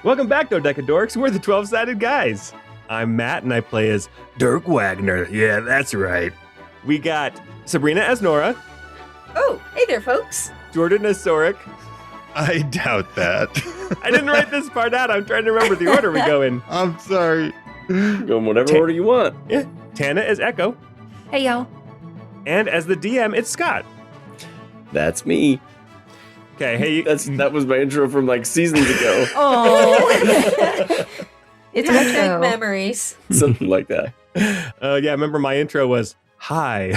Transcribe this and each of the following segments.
Welcome back, Dodecadorks. We're the 12-sided guys. I'm Matt, and I play as Dirk Wagner. Yeah, that's right. We got Sabrina as Nora. Oh, hey there, folks. Jordan as Sorric. I doubt that. I didn't write this part out. I'm trying to remember the order we go in. I'm sorry. Go in whatever order you want. Yeah. Tana as Echo. Hey, y'all. And as the DM, it's Scott. That's me. Okay, hey. That was my intro from like seasons ago. Oh. It's hashtag memories. Something like that. Yeah, remember my intro was, hi.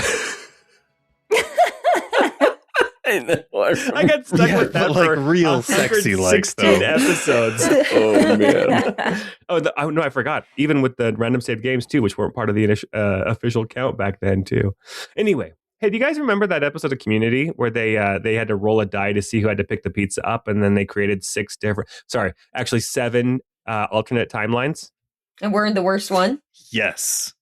I got stuck with that but for like real sexy like 16 episodes. Oh, man. Oh, no, I forgot. Even with the random saved games, too, which weren't part of the official count back then, too. Anyway, hey, do you guys remember that episode of Community where they had to roll a die to see who had to pick the pizza up, and then they created seven alternate timelines? And we're in the worst one? Yes.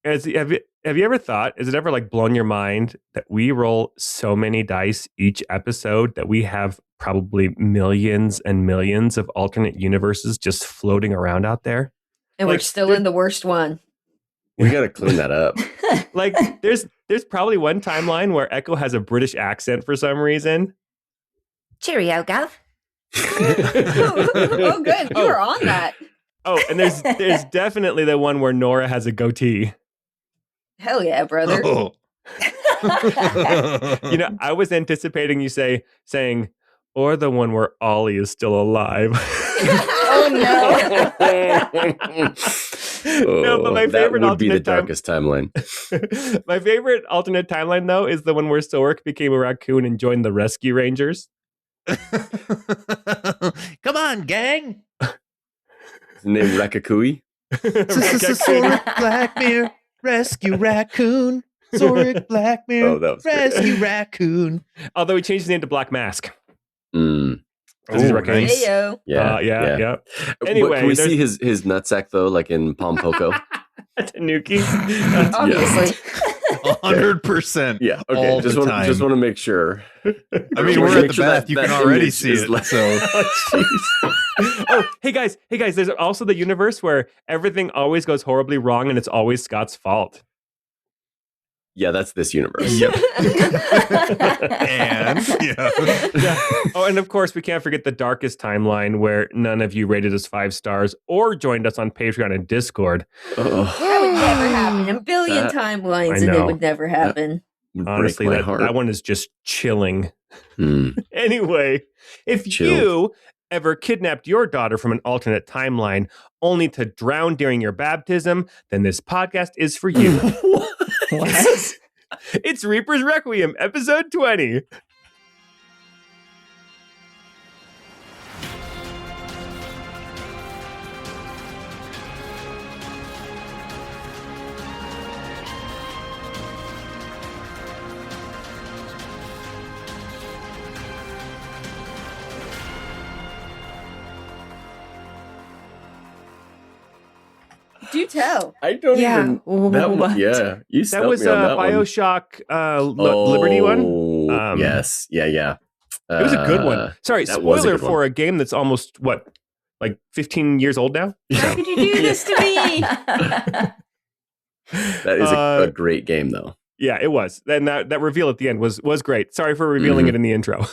Have you ever thought, is it ever like blown your mind that we roll so many dice each episode that we have probably millions and millions of alternate universes just floating around out there? And we're still in the worst one. We got to clean that up. Like there's probably one timeline where Echo has a British accent for some reason. Cheerio, Gov. Oh, good. You were on that. Oh, and there's definitely the one where Nora has a goatee. Hell yeah, brother. Oh. I was anticipating you saying, or the one where Ollie is still alive. Oh no. No, but my favorite that would be the alternate darkest timeline. My favorite alternate timeline, though, is the one where Sorric became a raccoon and joined the Rescue Rangers. Come on, gang. His name Rakakui. Sorric Blackmere, rescue raccoon. Sorric Blackmere, rescue raccoon. Although he changed his name to Black Mask. Mm. Because he's a raccoon. Nice. Hey, yo. Yeah. Anyway, can we see his nutsack though, like in Pom Poko? Tanuki. Obviously. 100%. Yeah. Okay. All Just the want time. to make sure. I mean, we're at the bath. You can already see it. So. Oh, hey guys. There's also the universe where everything always goes horribly wrong and it's always Scott's fault. Yeah, that's this universe. Yep. And yeah. Oh, and of course, we can't forget the darkest timeline where none of you rated us 5 stars or joined us on Patreon and Discord. That would never happen. A billion timelines and it would never happen. Honestly, that one is just chilling. Anyway, if you ever kidnapped your daughter from an alternate timeline only to drown during your baptism, then this podcast is for you. What? It's Reaper's Requiem, episode 20. Do tell. I don't even. That one, What? yeah, you That stumped was me on that one. Bioshock Liberty one. Yes, yeah. It was a good one. Sorry, that was a spoiler good for one. a game that's almost, like 15 years old now? How could you do this to me? That is a great game, though. Yeah, it was. And that reveal at the end was great. Sorry for revealing it in the intro.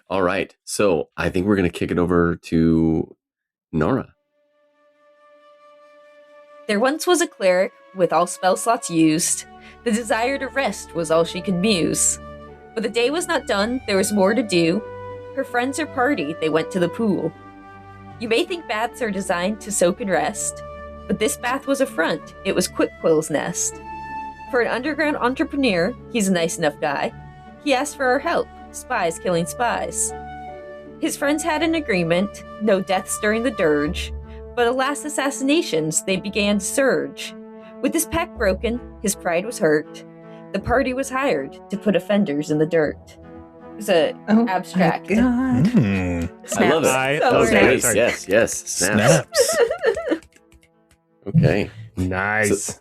All right, so I think we're going to kick it over to Nora. There once was a cleric with all spell slots used. The desire to rest was all she could muse. But the day was not done, there was more to do. Her friends or party, they went to the pool. You may think baths are designed to soak and rest, but this bath was a front. It was Quill's nest. For an underground entrepreneur, he's a nice enough guy. He asked for our help, spies killing spies. His friends had an agreement, no deaths during the dirge, but alas, assassinations, they began to surge. With his pact broken, his pride was hurt. The party was hired to put offenders in the dirt. It was abstract. Mm. I love it. That was Snaps. nice. Yes. Snaps. Okay. Nice. So,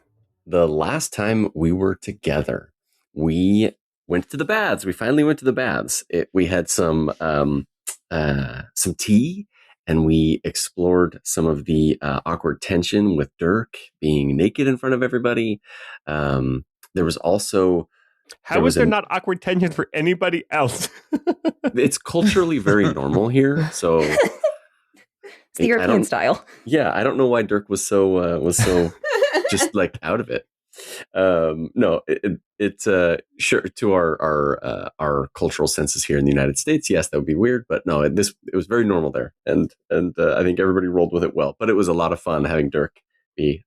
the last time we were together, we went to the baths. We finally went to the baths. We had some some tea, and we explored some of the awkward tension with Dirk being naked in front of everybody. There was also... How is there not awkward tension for anybody else? It's culturally very normal here, so... It's the European style. Yeah, I don't know why Dirk was so just like out of it. No, it's sure to our cultural senses here in the United States. Yes, that would be weird, but no, it was very normal there, and I think everybody rolled with it well. But it was a lot of fun having Dirk be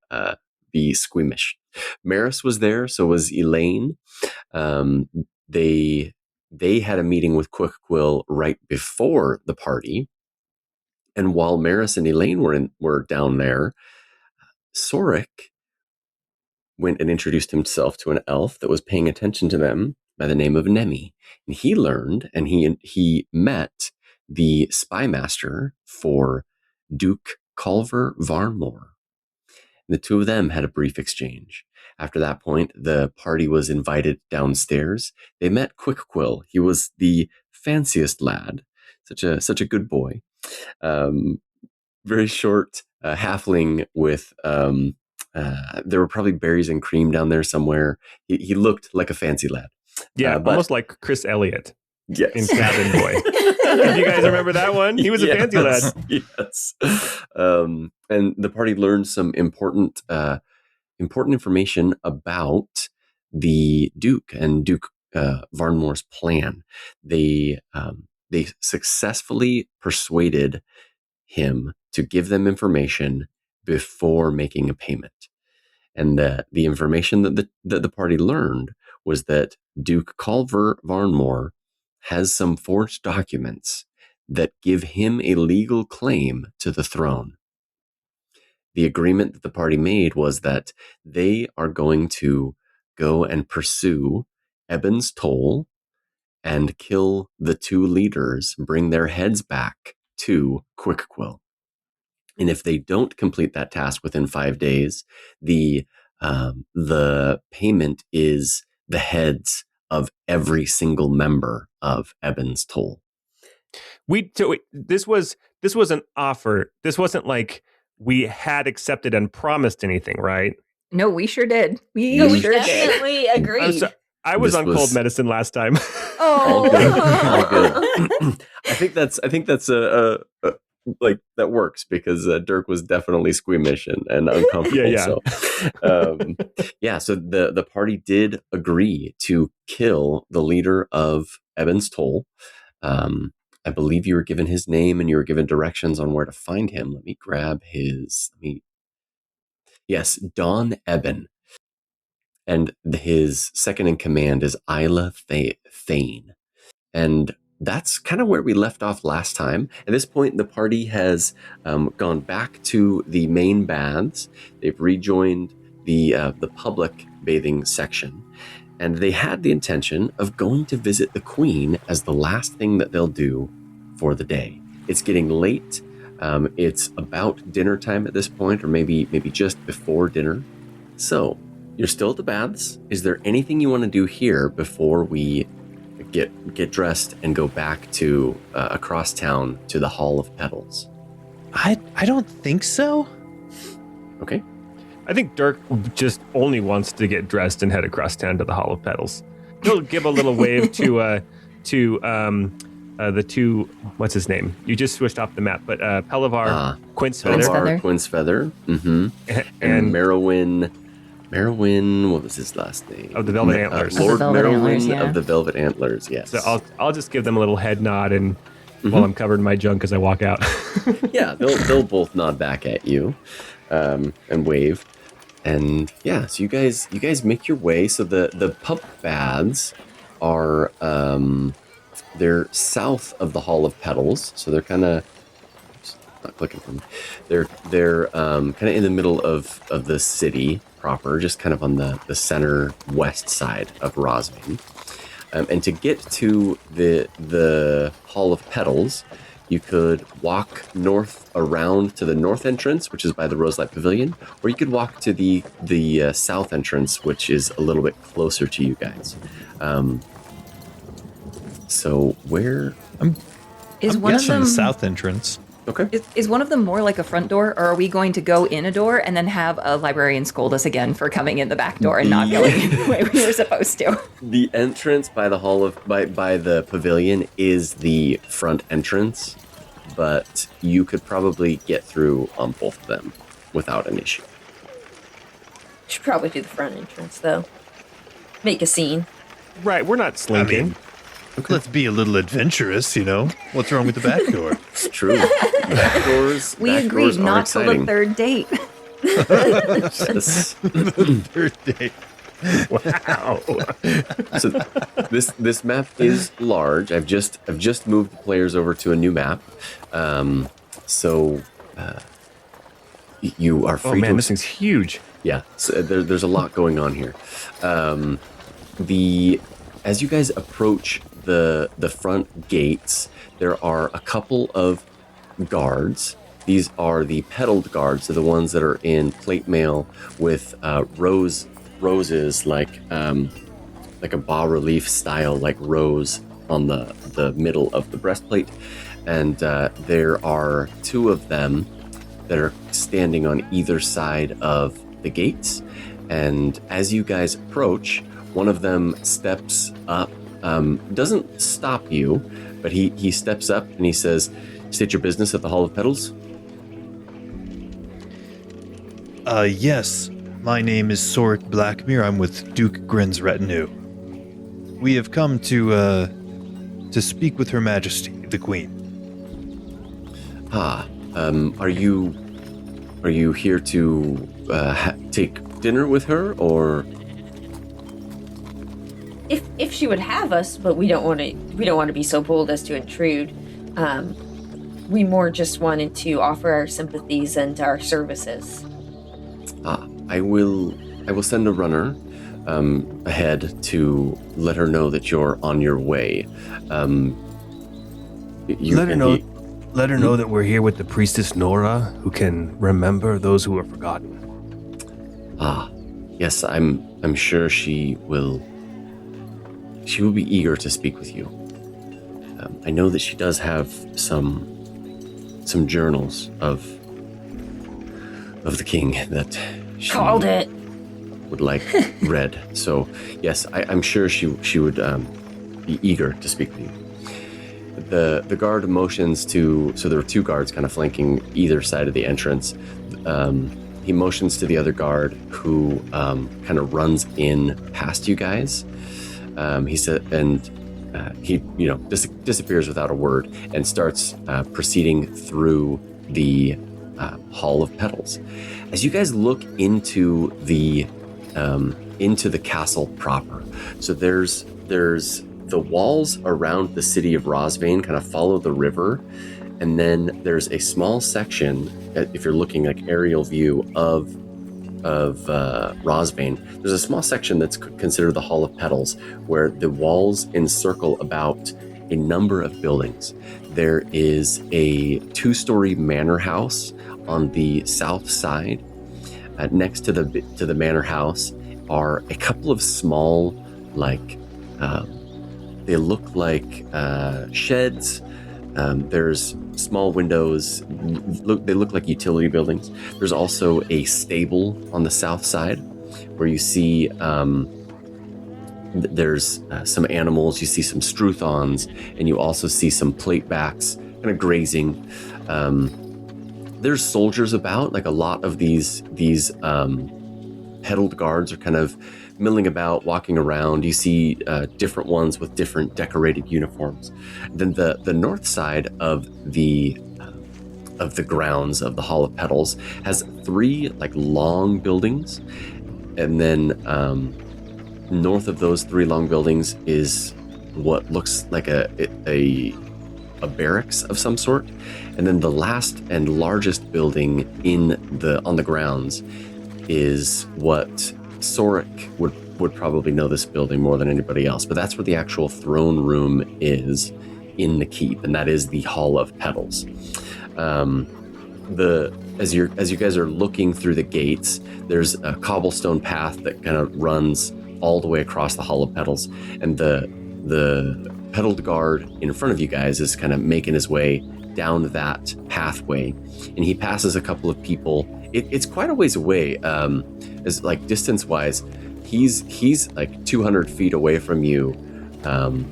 squeamish. Maris was there, so was Elaine. They had a meeting with Quill right before the party. And while Maris and Elaine were down there, Sorric went and introduced himself to an elf that was paying attention to them by the name of Nemi. And he learned, and he met the spy master for Duke Culver Varnmore. And the two of them had a brief exchange. After that point, the party was invited downstairs. They met Quill. He was the fanciest lad, such a good boy. Very short halfling with there were probably berries and cream down there somewhere. He looked like a fancy lad. Yeah, almost like Chris Elliott. Yes. In Cabin Boy. If you guys remember that one, he was a fancy lad. Yes. And the party learned some important information about the Duke and Duke Varnmore's plan. They successfully persuaded him to give them information before making a payment. And the information that the party learned was that Duke Culver Varnmore has some forged documents that give him a legal claim to the throne. The agreement that the party made was that they are going to go and pursue Ebon's Toll and kill the two leaders, bring their heads back to Quill. And if they don't complete that task within 5 days, the payment is the heads of every single member of Ebon's Toll. This was an offer. This wasn't like we had accepted and promised anything, right? No, we sure did. We definitely agreed. I was on cold medicine last time. All good. I think that's a like that works because Dirk was definitely squeamish and uncomfortable. Yeah. So, so the party did agree to kill the leader of Ebon's Toll. I believe you were given his name and you were given directions on where to find him. Let me grab Yes, Don Ebon. And his second in command is Isla Thane. And that's kind of where we left off last time. At this point, the party has gone back to the main baths. They've rejoined the public bathing section. And they had the intention of going to visit the Queen as the last thing that they'll do for the day. It's getting late. It's about dinner time at this point, or maybe just before dinner. So you're still at the baths. Is there anything you want to do here before we get dressed and go back to across town to the Hall of Petals? I don't think so. Okay. I think Dirk just only wants to get dressed and head across town to the Hall of Petals. He'll give a little wave to the two. What's his name? You just switched off the map, but Pelavar Quince-Feather. Quince-Feather. Mm-hmm. And Merowyn, what was his last name? Of the Velvet Antlers. Lord Merowyn of the Velvet Antlers, yes. So I'll just give them a little head nod and while I'm covered in my junk as I walk out. Yeah, they'll both nod back at you and wave. And yeah, so you guys make your way. So the pub baths are they're south of the Hall of Petals, so they're kind of not clicking for me. They're kind of in the middle of the city proper, just kind of on the center west side of Rosving. And to get to the Hall of Petals, you could walk north around to the north entrance, which is by the Roselight Pavilion, or you could walk to the south entrance, which is a little bit closer to you guys. So where... Is one of them the south entrance? Okay. Is one of them more like a front door, or are we going to go in a door and then have a librarian scold us again for coming in the back door and not going in the way we were supposed to? The entrance by the by the pavilion is the front entrance, but you could probably get through on both of them without an issue. Should probably do the front entrance though. Make a scene. Right, we're not slinking. Let's be a little adventurous, What's wrong with the back door? It's true. Back doors. We back agreed doors are not till exciting. the third date. Yes. The third date. Wow. So this map is large. I've just moved the players over to a new map. You are free. Oh man, to this thing's huge. Yeah, so there's a lot going on here. As you guys approach the front gates, there are a couple of guards. These are the petaled guards. They're the ones that are in plate mail with roses like a bas relief style, like rose on the middle of the breastplate. And there are two of them that are standing on either side of the gates. And as you guys approach, one of them steps up, doesn't stop you, but he steps up and he says, "State your business at the Hall of Petals." Yes. My name is Sorric Blackmere. I'm with Duke Grin's retinue. We have come to speak with Her Majesty, the Queen. Are you here to take dinner with her, or? If she would have us, but we don't want to be so bold as to intrude. We more just wanted to offer our sympathies and our services. I will send a runner ahead to let her know that you're on your way. Let her know that we're here with the priestess Nora, who can remember those who are forgotten. Yes, I'm sure she will be eager to speak with you. I know that she does have some journals of the king that she Called it. would like read. So yes, I'm sure she would be eager to speak with you. The guard motions to, so there are two guards kind of flanking either side of the entrance. He motions to the other guard, who kind of runs in past you guys. He said, and he disappears without a word and starts proceeding through the Hall of Petals. As you guys look into the castle proper, so there's the walls around the city of Rosvane kind of follow the river, and then there's a small section, if you're looking like aerial view of Rosvane, there's a small section that's considered the Hall of Petals, where the walls encircle about a number of buildings. There is a 2-story manor house on the south side. Next to the manor house are a couple of small, they look like sheds. There's small windows. They look like utility buildings. There's also a stable on the south side where you see there's some animals. You see some struthons, and you also see some platebacks kind of grazing. There's soldiers about. Like a lot of these petaled guards are kind of milling about, walking around. You see different ones with different decorated uniforms. Then the north side of the grounds of the Hall of Petals has 3 long buildings, and then north of those 3 long buildings is what looks like a barracks of some sort, and then the last and largest building on the grounds is what Sorric would probably know this building more than anybody else, but that's where the actual throne room is in the keep, and that is the Hall of Petals. As you guys are looking through the gates, there's a cobblestone path that kind of runs all the way across the Hall of Petals, and the pedaled guard in front of you guys is kind of making his way down that pathway, and he passes a couple of people. It's quite a ways away, as like distance-wise. He's like 200 feet away from you, kind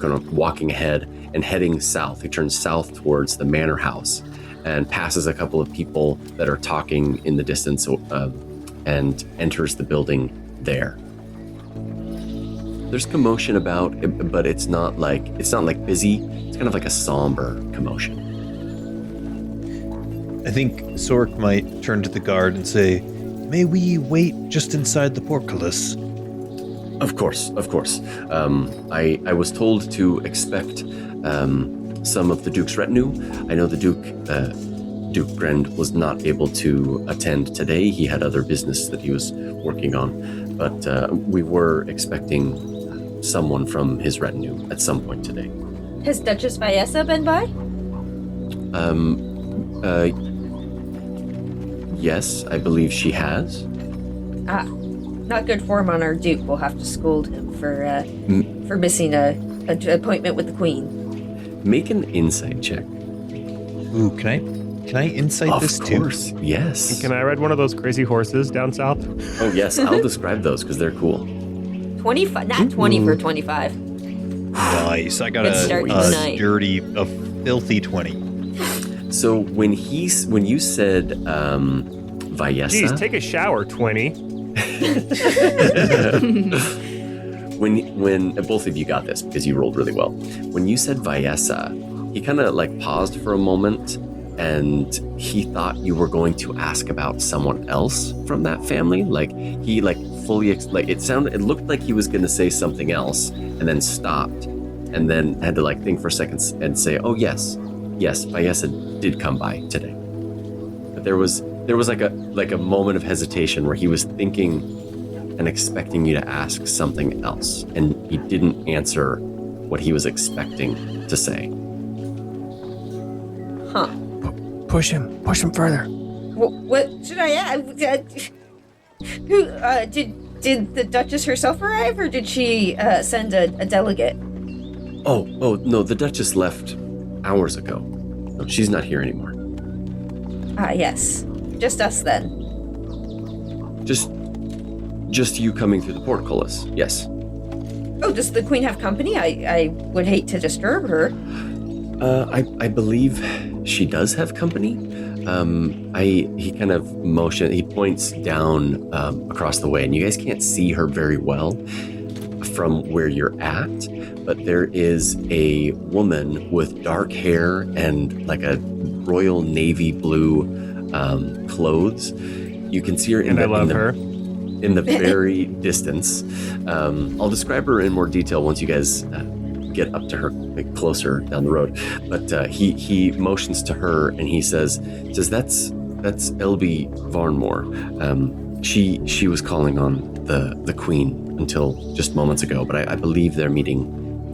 of walking ahead and heading south. He turns south towards the manor house and passes a couple of people that are talking in the distance, and enters the building there. There's commotion about, but it's not like busy. It's kind of like a somber commotion. I think Sorric might turn to the guard and say, "May we wait just inside the portcullis?" Of course. I was told to expect some of the Duke's retinue. I know the Duke Grend was not able to attend today. He had other business that he was working on, but we were expecting someone from his retinue at some point today. Has Duchess Vyessa been by? Yes, I believe she has. Not good form on our Duke. We'll have to scold him for missing an appointment with the Queen. Make an insight check. Ooh, can I insight this too? Of course, yes. Can I ride one of those crazy horses down south? Oh yes, I'll describe those because they're cool. 25, not 20 for 25. Nice. I got Good start to the night. a filthy 20. So when you said Vyessa, Geez, take a shower, 20. when both of you got this because you rolled really well. When you said Vyessa, he kind of like paused for a moment, and he thought you were going to ask about someone else from that family. Like he like fully it looked like he was going to say something else, and then stopped, and then had to like think for a second and say, "Oh yes, Vyessa did come by today." But there was like a moment of hesitation where he was thinking and expecting you to ask something else, and he didn't answer what he was expecting to say. Huh. Push him further. What should I ask? Who did the Duchess herself arrive, or did she send a delegate? Oh no, the Duchess left hours ago. No, she's not here anymore. Yes. Just us then. Just you coming through the portcullis, yes. Oh, does the Queen have company? I would hate to disturb her. I believe she does have company. He kind of he points down across the way, and you guys can't see her very well from where you're at, but there is a woman with dark hair and like a royal navy blue clothes. You can see her in the very distance. I'll describe her in more detail once you guys get up to her, like, closer down the road. But he motions to her, and he says that's Elby Varnmore. She was calling on the Queen until just moments ago, but I believe their meeting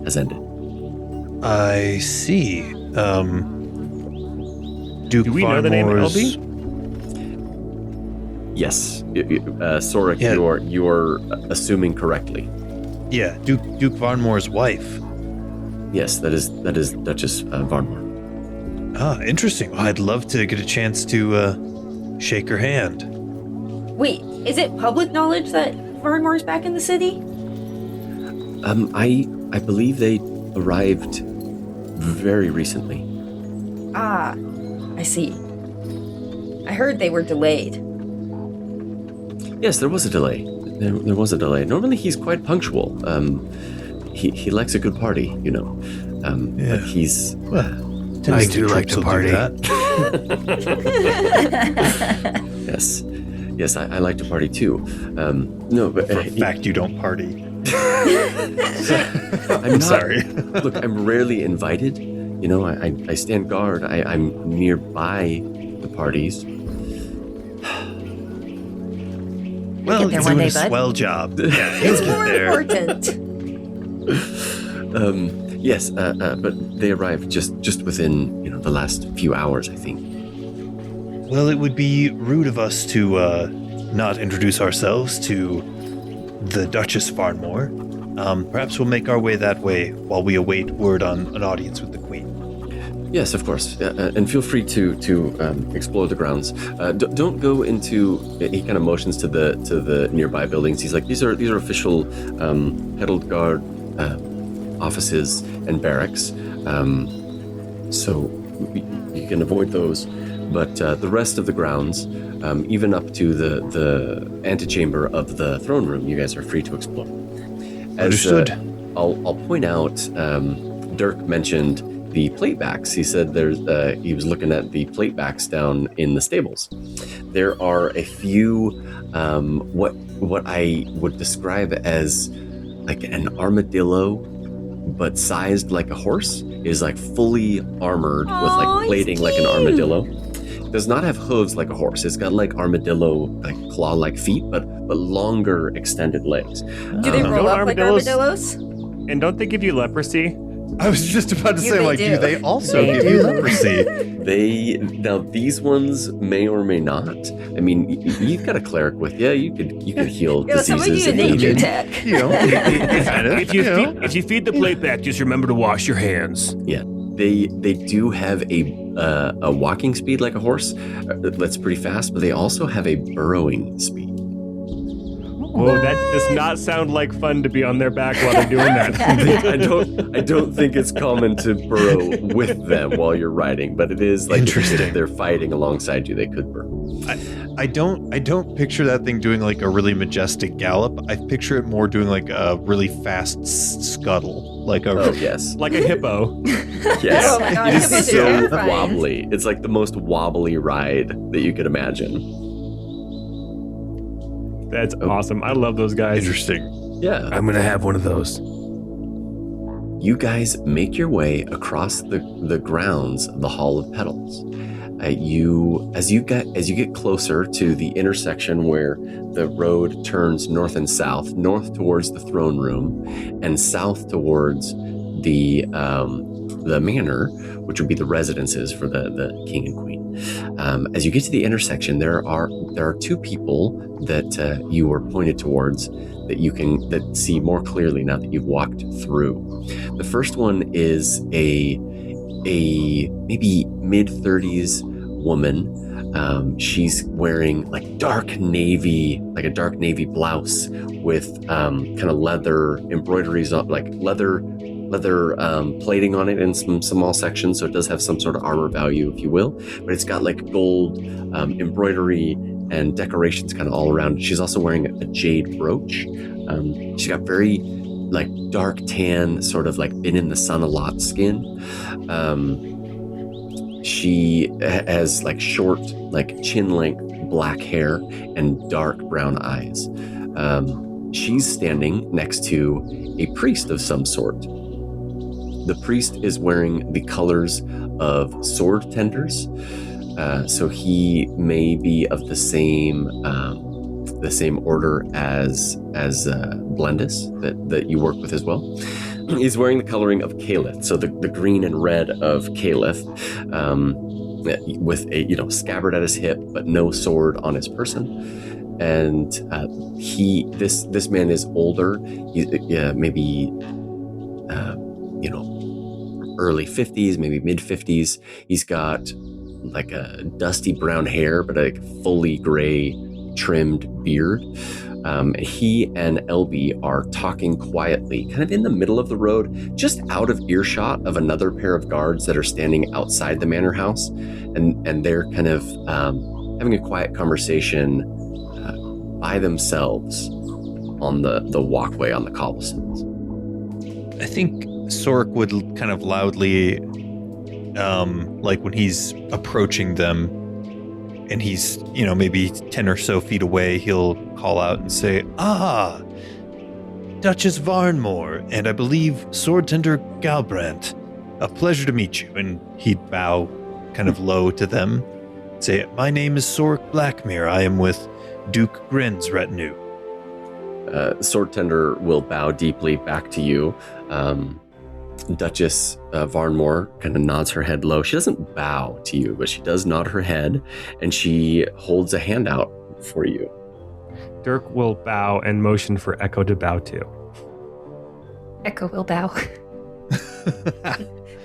has ended. I see. Duke Do we know the name Elby? Yes, Sorric, Yeah. you're assuming correctly. Yeah, Duke Varnmore's wife. Yes, that is Duchess Varnmore. Ah, interesting. Well, I'd love to get a chance to shake her hand. Wait, is it public knowledge that Varnmore's back in the city? I believe they arrived very recently. Ah, I see. I heard they were delayed. Yes, there was a delay. There was a delay. Normally he's quite punctual. He likes a good party, you know. Yeah. But he's... I do like to party. Yes, I like to party too. No, but For a fact, you don't party. I'm sorry. Look, I'm rarely invited. You know, I stand guard. I'm nearby the parties. Well, get there you're one doing day, a bud. swell job. Yeah, It's you'll more get there. important. Yes, but they arrived just within the last few hours, I think. Well, it would be rude of us to not introduce ourselves to the Duchess Varnmore. Perhaps we'll make our way that way while we await word on an audience with the Queen. Yes, of course, and feel free to explore the grounds. Don't go into. He kind of motions to the nearby buildings. He's like, these are official Herald Guard offices and barracks. So you can avoid those. But the rest of the grounds, even up to the antechamber of the throne room, you guys are free to explore. Understood. I'll point out. Dirk mentioned the platebacks. He said he was looking at the platebacks down in the stables. There are a few what I would describe as like an armadillo, but sized like a horse. Is like fully armored with like plating like an armadillo. It does not have hooves like a horse. It's got like armadillo, like claw-like feet, but longer extended legs. Do they roll up like armadillos? And don't they give you leprosy? I was just about to say, they like, do. do they also They give do. you leprosy? Now these ones may or may not. I mean, you've got a cleric with you. You could heal diseases. Somebody do a if needed. nature tech. You know, kind of, If you feed the plate back, just remember to wash your hands. Yeah, they do have a walking speed like a horse. That's pretty fast, but they also have a burrowing speed. Whoa, that does not sound like fun to be on their back while they're doing that. I don't think it's common to burrow with them while you're riding, but it is like if they're fighting alongside you, they could burrow. I don't picture that thing doing like a really majestic gallop. I picture it more doing like a really fast scuttle, like a yes, like a hippo. Yes, Oh my God, it is hippos are so terrifying. wobbly. It's like the most wobbly ride that you could imagine. That's awesome. I love those guys. interesting. Yeah. I'm gonna have one of those. You guys make your way across the grounds of the Hall of Petals. As you get closer to the intersection where the road turns north and south, north towards the throne room, and south towards the manor, which would be the residences for the king and queen. As you get to the intersection, there are two people that you were pointed towards that see more clearly now that you've walked through. The first one is a maybe mid-30s woman. She's wearing like a dark navy blouse with kind of leather embroideries on, like leather plating on it in some small sections, so it does have some sort of armor value, if you will, but it's got like gold embroidery and decorations kind of all around. She's also wearing a jade brooch. She's got very like dark tan, sort of like been in the sun a lot skin. She has like short, like chin length black hair and dark brown eyes. She's standing next to a priest of some sort. The priest is wearing the colors of sword tenders, so he may be of the same order as Blendis that you work with as well. He's wearing the coloring of Caliph, so the green and red of Caliph, with a scabbard at his hip, but no sword on his person. And this man is older. He's maybe early 50s, maybe mid 50s. He's got like a dusty brown hair, but a fully gray trimmed beard. He and Elby are talking quietly, kind of in the middle of the road, just out of earshot of another pair of guards that are standing outside the manor house, and they're kind of having a quiet conversation by themselves on the walkway on the cobblestones. I think Sorric would kind of loudly, like when he's approaching them and he's, maybe 10 or so feet away, he'll call out and say, "Ah, Duchess Varnmore, and I believe Sword Tender Galbrandt. A pleasure to meet you." And he'd bow kind of low to them. Say, "My name is Sorric Blackmere. I am with Duke Grin's retinue." Sword Tender will bow deeply back to you. Duchess Varnmore kind of nods her head low. She doesn't bow to you, but she does nod her head, and she holds a hand out for you. Dirk will bow and motion for Echo to bow too. Echo will bow.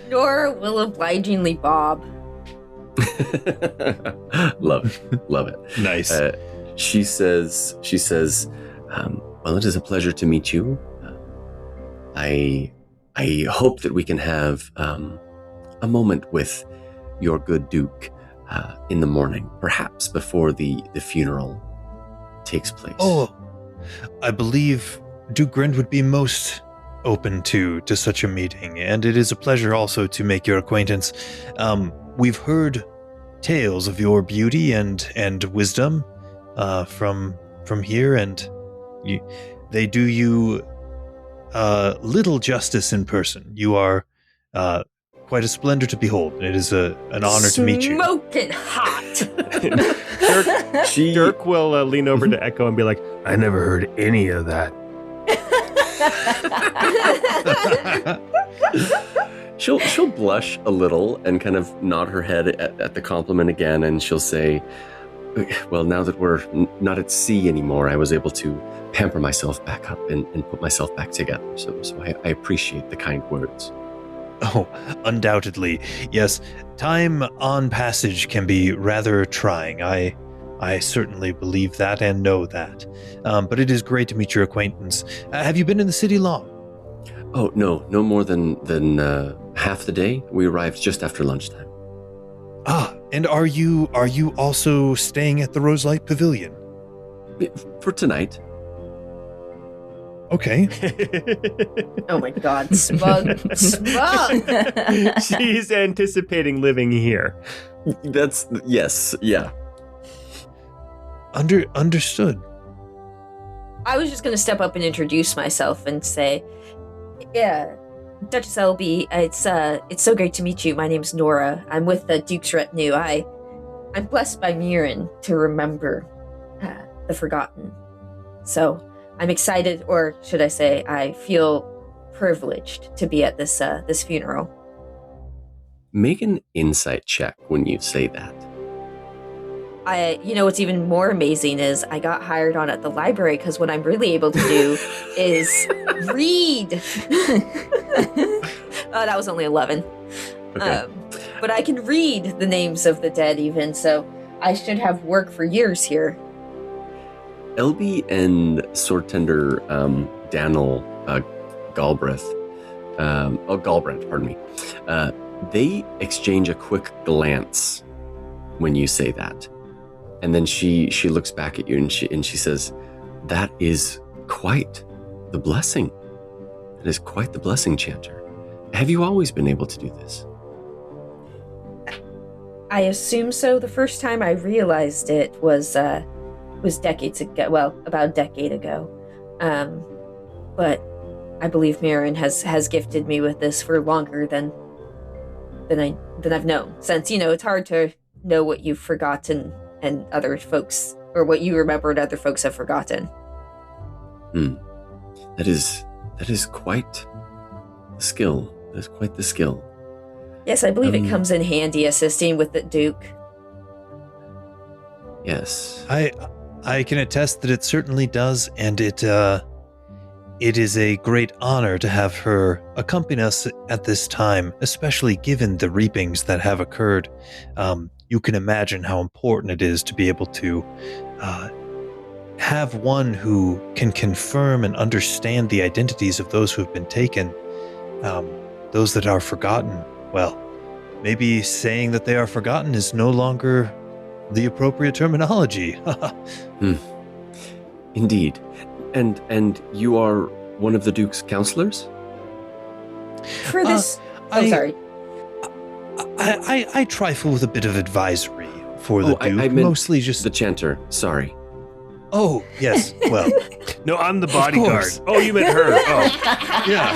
Nora will obligingly bob. Love it. Nice. She says, well, it is a pleasure to meet you. I hope that we can have a moment with your good Duke in the morning, perhaps before the funeral takes place. Oh, I believe Duke Grind would be most open to such a meeting, and it is a pleasure also to make your acquaintance. We've heard tales of your beauty and wisdom from here, and they do you little justice in person. You are quite a splendor to behold, and it is an honor to meet you. Smoking hot. Dirk will lean over to Echo and be like, I never heard any of that. She'll blush a little and kind of nod her head at the compliment again, and she'll say, well, now that we're not at sea anymore, I was able to pamper myself back up and put myself back together. So I appreciate the kind words. Oh, undoubtedly. Yes, time on passage can be rather trying. I certainly believe that and know that. But it is great to meet your acquaintance. Have you been in the city long? Oh, no more than half the day. We arrived just after lunchtime. Ah, and are you also staying at the Roselight Pavilion? For tonight. Okay. Oh my god, smug. she's anticipating living here. Yes, yeah. Understood. I was just going to step up and introduce myself and say, yeah, Duchess LB, it's so great to meet you. My name's Nora. I'm with the Duke's retinue. I'm blessed by Miren to remember the forgotten. So I'm excited, or should I say, I feel privileged to be at this funeral. Make an insight check when you say that. What's even more amazing is I got hired on at the library because what I'm really able to do is read. Oh, that was only 11. Okay. But I can read the names of the dead even, so I should have work for years here. Elby and Swordtender Daniel Galbraith, Galbraith, pardon me, they exchange a quick glance when you say that. And then she looks back at you and she says, that is quite the blessing. That is quite the blessing, Chanter. Have you always been able to do this? I assume so. The first time I realized it was decades ago. Well, about a decade ago. But I believe Miren has gifted me with this for longer than I've known. Since, it's hard to know what you've forgotten and other folks, or what you remember and other folks have forgotten. That is quite the skill. That is quite the skill. Yes, I believe it comes in handy assisting with the Duke. Yes. I can attest that it certainly does, and it is a great honor to have her accompany us at this time, especially given the reapings that have occurred. You can imagine how important it is to be able to have one who can confirm and understand the identities of those who have been taken, those that are forgotten. Well, maybe saying that they are forgotten is no longer the appropriate terminology. Indeed. And you are one of the Duke's counselors? For this... sorry. I trifle with a bit of advisory for the Duke, I meant mostly just... the Chanter, sorry. Oh, yes, well... No, I'm the bodyguard. Oh, you meant her. Oh, yeah.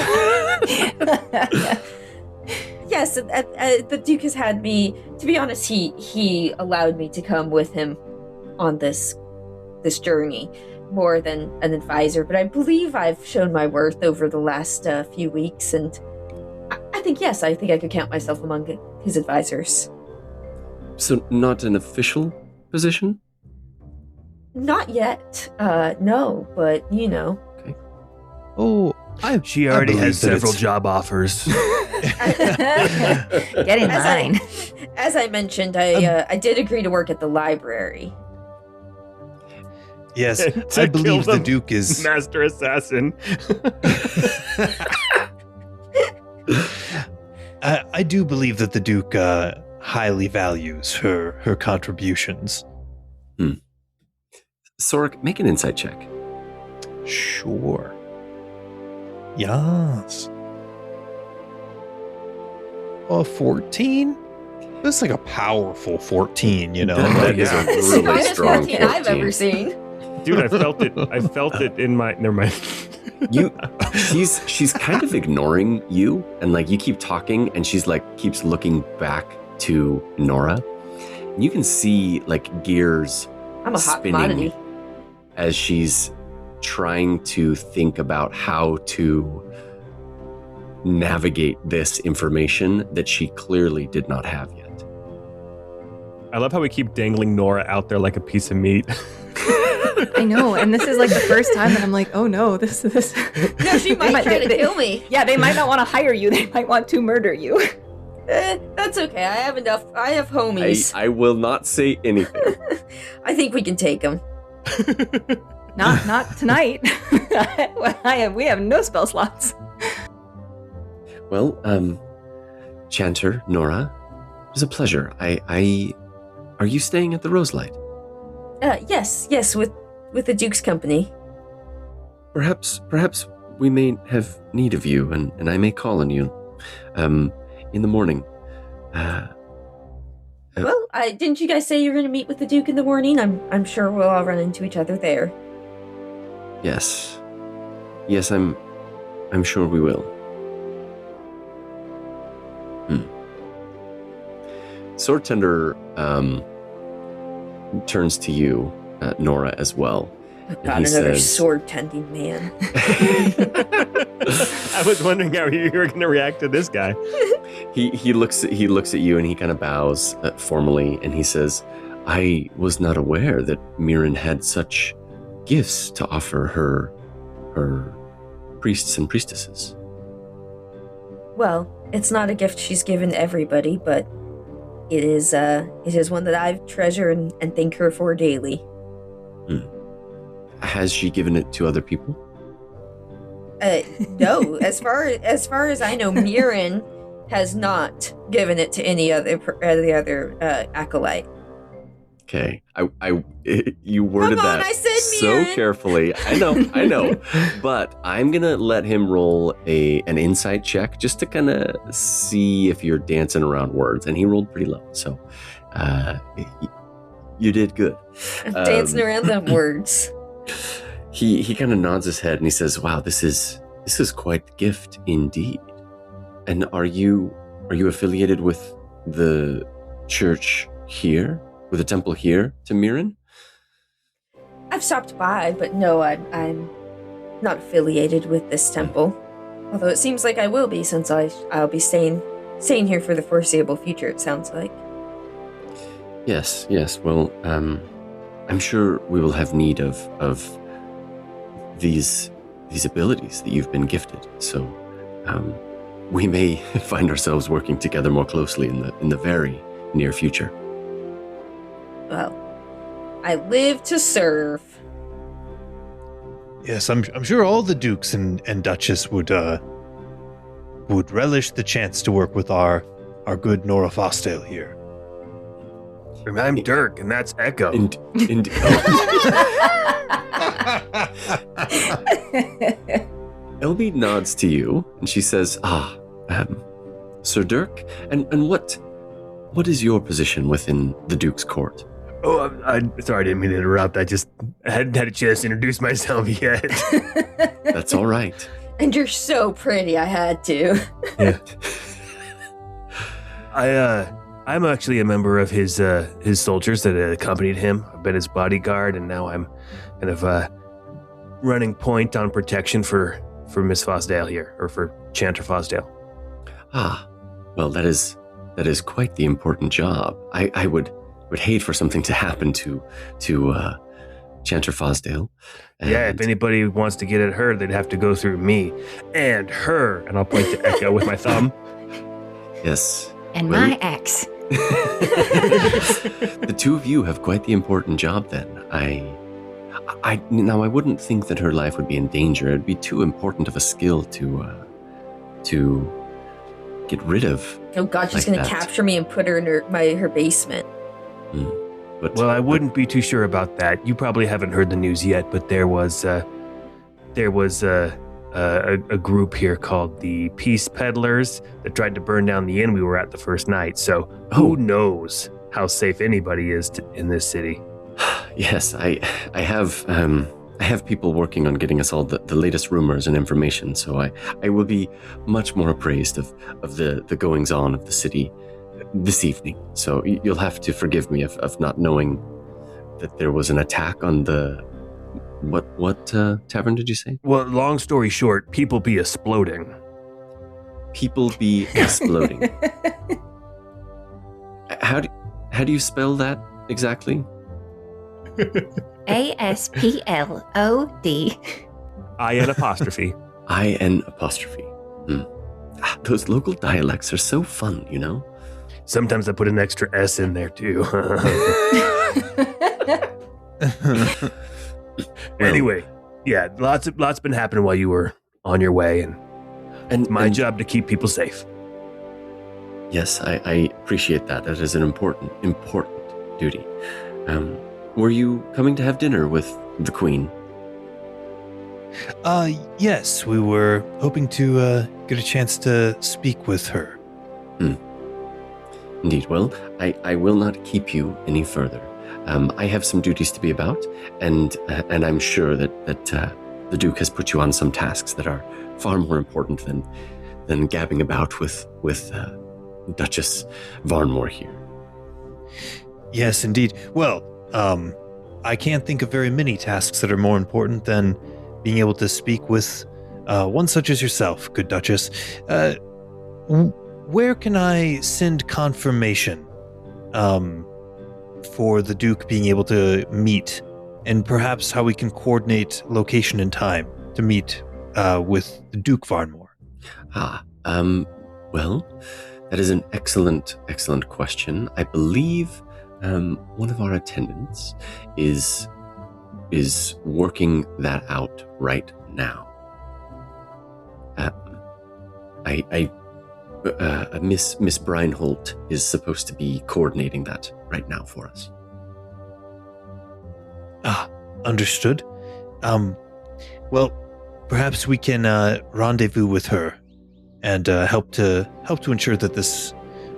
Yes, the Duke has had me... To be honest, he allowed me to come with him on this journey more than an advisor, but I believe I've shown my worth over the last few weeks, and I think I could count myself among his advisors. So not an official position? Not yet, no, but Okay. Oh, She already has several job offers. Get in line. As I mentioned, I did agree to work at the library. Yes, I believe the Duke is master assassin. I do believe that the Duke highly values her contributions. Sorric, make an insight check. Sure. Yes. 14? That's like a powerful 14, you know? That is a really strong 14 I've ever seen. Dude, I felt it in my... Never mind. She's kind of ignoring you, and like you keep talking, and she's like keeps looking back to Nora. And you can see like gears I'm a hot spinning commodity. as she's trying to think about how to navigate this information that she clearly did not have yet. I love how we keep dangling Nora out there like a piece of meat. I know, and this is like the first time that I'm like, oh no, this. No, she might try to kill me. Yeah, they might not want to hire you. They might want to murder you. That's okay. I have enough. I have homies. I will not say anything. I think we can take them. Not tonight. We have no spell slots. Well, Chanter, Nora, it was a pleasure. Are you staying at the Roselight? Yes, with the Duke's company. Perhaps we may have need of you, and I may call on you, in the morning. Well, didn't you guys say you were going to meet with the Duke in the morning? I'm sure we'll all run into each other there. Yes, I'm sure we will. Sword Tender turns to you, Nora, as well. God, another sword-tending man. I was wondering how you were going to react to this guy. He looks at you and he kind of bows formally, and he says, "I was not aware that Miren had such gifts to offer her priests and priestesses." Well, it's not a gift she's given to everybody, but it is one that I treasure and thank her for daily. Has she given it to other people? No. As far as I know, Miren has not given it to any other acolyte. Okay, you worded Come on, that I said so Miren. carefully. I know, but I'm gonna let him roll an insight check just to kind of see if you're dancing around words, and he rolled pretty low, so you did good. Dancing around them words. He kind of nods his head and he says, "Wow, this is quite the gift indeed." And are you affiliated with the church here? With a temple here to Miren? I've stopped by, but no, I'm not affiliated with this temple. Although it seems like I will be, since I'll be staying here for the foreseeable future, it sounds like. Yes. Well, I'm sure we will have need of these abilities that you've been gifted. So, we may find ourselves working together more closely in the very near future. Well, I live to serve. Yes, I'm sure all the dukes and duchess would relish the chance to work with our good Nora Fosdale here. I'm Dirk, and that's Echo. Elby nods to you, and she says, Sir Dirk, and what is your position within the Duke's court? Oh, I'm sorry, I didn't mean to interrupt. I just hadn't had a chance to introduce myself yet. That's all right. And you're so pretty, I had to. Yeah. I'm actually a member of his soldiers that accompanied him. I've been his bodyguard, and now I'm kind of running point on protection for Miss Fosdale here, or for Chanter Fosdale. Well, that is quite the important job. I would hate for something to happen to Chanter Fosdale. Yeah, if anybody wants to get at her, they'd have to go through me and her. And I'll point to Echo with my thumb. Yes. And my ex. The two of you have quite the important job then. Now I wouldn't think that her life would be in danger. It'd be too important of a skill to get rid of. Oh God, she's like going to capture me and put her in her basement. Well, I wouldn't be too sure about that. You probably haven't heard the news yet, but there was a group here called the Peace Peddlers that tried to burn down the inn we were at the first night. So who knows how safe anybody is in this city? Yes, I have people working on getting us all the latest rumors and information. So I will be much more appraised of the goings on of the city this evening. So you'll have to forgive me of not knowing that there was an attack on the what tavern did you say? Well, long story short, people be exploding. People be exploding. How do you spell that exactly? ASPLOD. IN apostrophe. IN apostrophe. Those local dialects are so fun, you know? Sometimes I put an extra S in there too. Anyway, yeah, lots been happening while you were on your way, and it's my job to keep people safe. Yes, I appreciate that. That is an important duty. Were you coming to have dinner with the Queen? Yes, we were hoping to get a chance to speak with her. Indeed. Well, I will not keep you any further. I have some duties to be about, and I'm sure that the Duke has put you on some tasks that are far more important than gabbing about with Duchess Varnmore here. Yes, indeed. Well, I can't think of very many tasks that are more important than being able to speak with one such as yourself, good Duchess. Where can I send confirmation for the Duke being able to meet, and perhaps how we can coordinate location and time to meet with the Duke Varnmore? Well, that is an excellent question. I believe one of our attendants is working that out right now. Miss Breinholt is supposed to be coordinating that right now for us. Understood. Well, perhaps we can rendezvous with her and help to ensure that this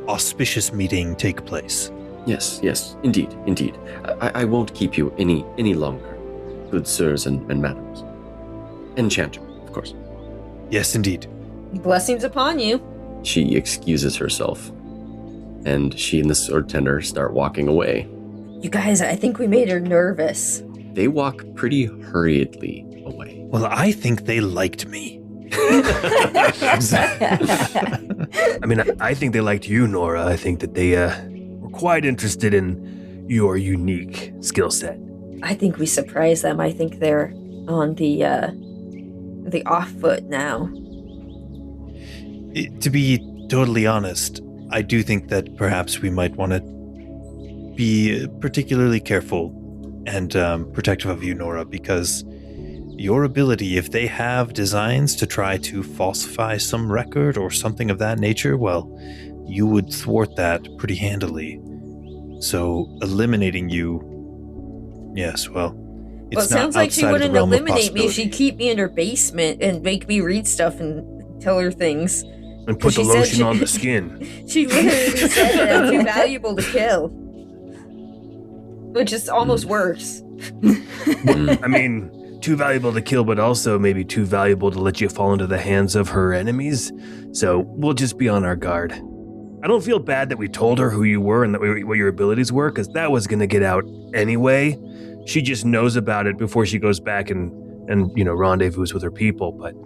auspicious meeting take place. Yes, indeed. I won't keep you any longer, good sirs and madams. Enchanter, of course. Yes, indeed. Blessings upon you. She excuses herself, and she and the sword tender start walking away. You guys, I think we made her nervous. They walk pretty hurriedly away. Well, I think they liked me. I mean, I think they liked you, Nora. I think that they were quite interested in your unique skill set. I think we surprised them. I think they're on the off foot now. To be totally honest, I do think that perhaps we might want to be particularly careful and protective of you, Nora, because your ability, if they have designs to try to falsify some record or something of that nature, well, you would thwart that pretty handily. So eliminating you, yes, well, it's it sounds like she wouldn't eliminate me. She'd possibility. keep me in her basement and make me read stuff and tell her things. And put the lotion on the skin. She literally said that I'm too valuable to kill. Which is almost worse. I mean, too valuable to kill, but also maybe too valuable to let you fall into the hands of her enemies. So we'll just be on our guard. I don't feel bad that we told her who you were and what your abilities were, because that was going to get out anyway. She just knows about it before she goes back and rendezvous with her people. But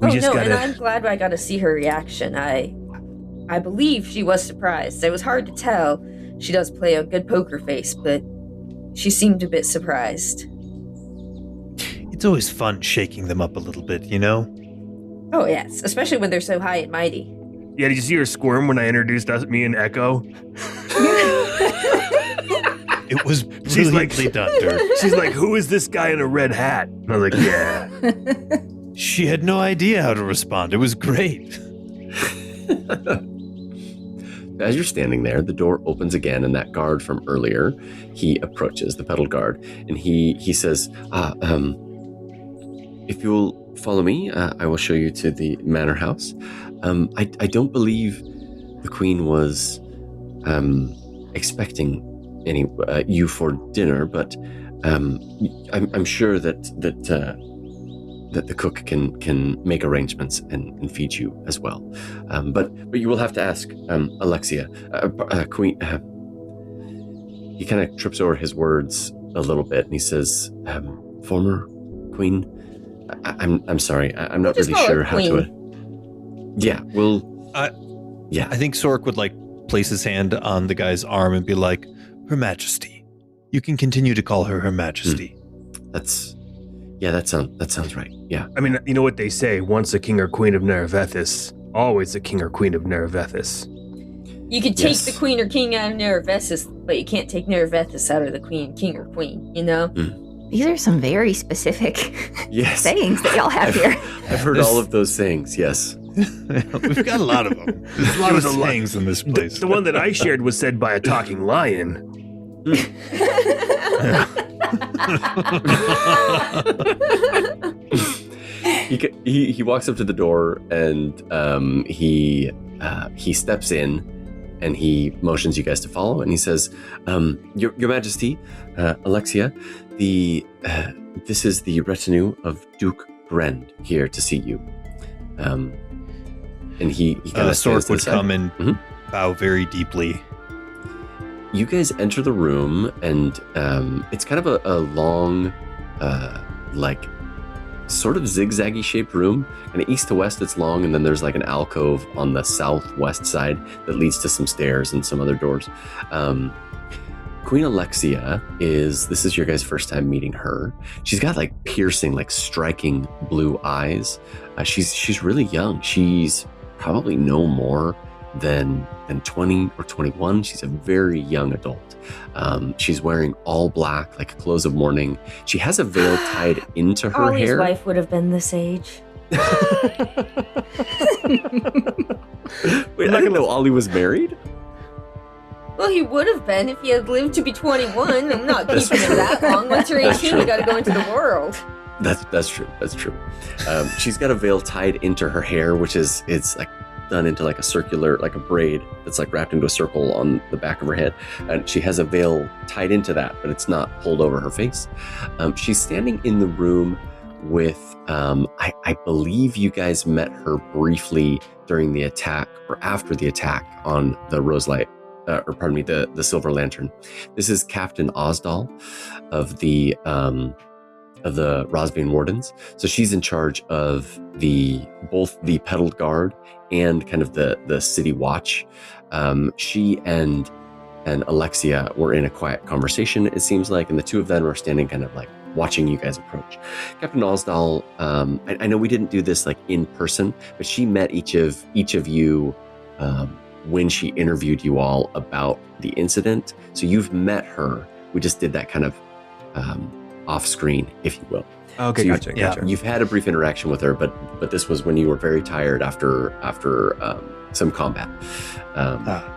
and I'm glad I got to see her reaction. I believe she was surprised. It was hard to tell. She does play a good poker face, but she seemed a bit surprised. It's always fun shaking them up a little bit, you know? Oh, yes, especially when they're so high and mighty. Yeah, did you see her squirm when I introduced me and Echo? It was brilliantly done, Dirk. She's like, who is this guy in a red hat? And I was like, yeah. She had no idea how to respond. It was great. As you're standing there, the door opens again, and that guard from earlier, he approaches, the pedal guard, and he says, if you'll follow me, I will show you to the manor house. I don't believe the queen was expecting you for dinner, but I'm sure that the cook can make arrangements and feed you as well. But you will have to ask Alexia, Queen. He kind of trips over his words a little bit, and he says, "Former Queen. I'm sorry. I'm not really sure how to. Yeah. Well. Yeah. I think Sorric would place his hand on the guy's arm and be like, Her Majesty. You can continue to call her Her Majesty. That sounds right. Yeah. I mean, you know what they say, once a king or queen of Nerravethis, always a king or queen of Nerravethis. You could take the queen or king out of Nerravethis, but you can't take Nerravethis out of the queen, king or queen, you know? These are some very specific sayings that y'all have here. I've heard all of those sayings, yes. We've got a lot of them. There's a lot of sayings in this place. The one that I shared was said by a talking lion. He walks up to the door, and he steps in, and he motions you guys to follow, and he says, Your Majesty, Alexia, this is the retinue of Duke Brend here to see you. And he kind of Sorric would come and bow very deeply. You guys enter the room, and it's kind of a long, sort of zigzaggy shaped room. And east to west, it's long, and then there's an alcove on the southwest side that leads to some stairs and some other doors. Queen Alexia this is your guys' first time meeting her. She's got piercing, striking blue eyes. She's really young. She's probably no more than 20 or 21. She's a very young adult. She's wearing all black, clothes of mourning. She has a veil tied into her Ollie's hair. wife would have been this age. Wait, I didn't know Ollie was married? Well, he would have been if he had lived to be 21. I'm not keeping him that long. Once you're 18, you gotta go into the world. That's true. She's got a veil tied into her hair, which it's done into a circular, a braid that's wrapped into a circle on the back of her head. And she has a veil tied into that, but it's not pulled over her face. She's standing in the room with, I believe you guys met her briefly during the attack or after the attack on the Roselight, the Silver Lantern. This is Captain Osdal of the Rosvian Wardens. So she's in charge of both the pedal guard and kind of the city watch. She and Alexia were in a quiet conversation, it seems like, and the two of them are standing kind of watching you guys approach. Captain Osdal, I know we didn't do this in person, but she met each of you when she interviewed you all about the incident. So you've met her. We just did that kind of off screen, if you will. Okay, so gotcha. You've had a brief interaction with her, but this was when you were very tired after some combat.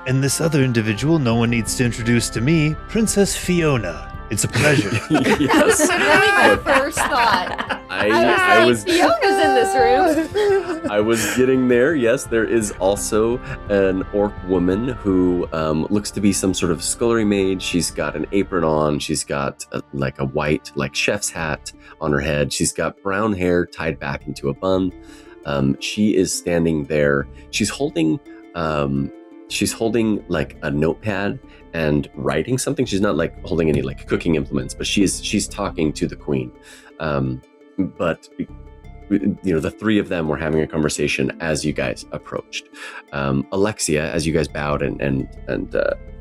And this other individual, no one needs to introduce to me, Princess Fiona. It's a pleasure. That was really my first thought. I was Fiona's in this room. I was getting there. Yes, there is also an orc woman who looks to be some sort of scullery maid. She's got an apron on. She's got a white chef's hat on her head. She's got brown hair tied back into a bun. She is standing there. She's holding a notepad and writing something. She's not holding any cooking implements, but she's talking to the queen. But the three of them were having a conversation as you guys approached. Alexia, as you guys bowed and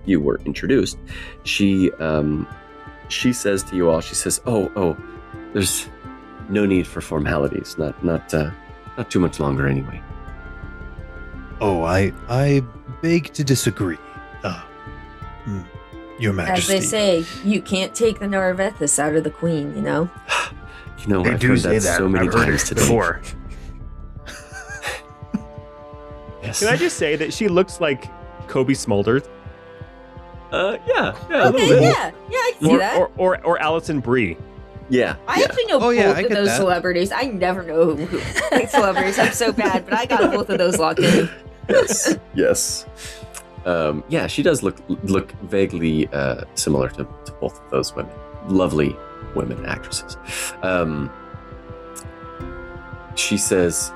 you were introduced, she says to you all, she says, "Oh, no need for formalities. Not too much longer anyway. Oh, I beg to disagree. Your Majesty. As they say, you can't take the Nerravethis out of the Queen, you know? You know, I've heard that so many times today. Before. Yes. Can I just say that she looks like Kobe Smulders? Yeah, Okay, yeah, I can see that. Or Alison Brie. Yeah. I actually know both I of get those that. celebrities. I never know who celebrities. I'm so bad, but I got both of those locked in. Yes. Yeah, she does look vaguely similar to both of those women. Lovely women actresses. She says,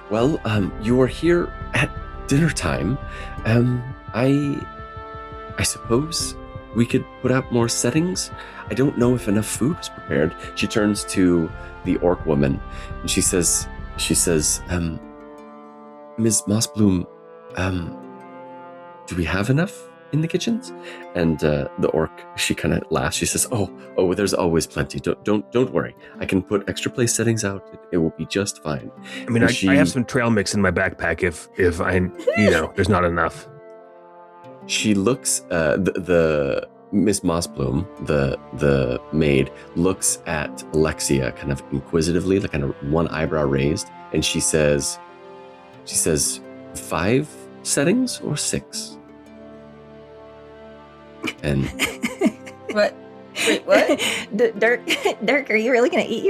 well, you are here at dinner time. I suppose we could put out more settings. I don't know if enough food was prepared. She turns to the orc woman and she says, Ms. Mossbloom, do we have enough in the kitchens? And the orc, she kind of laughs. She says, oh, there's always plenty. Don't worry. I can put extra place settings out. It will be just fine. I mean, I have some trail mix in my backpack if I, there's not enough. She looks, the Miss Mossbloom, the maid, looks at Alexia kind of inquisitively, like kind of one eyebrow raised, and she says, 5 settings or 6? And What? Wait, what? Dirk, are you really going to eat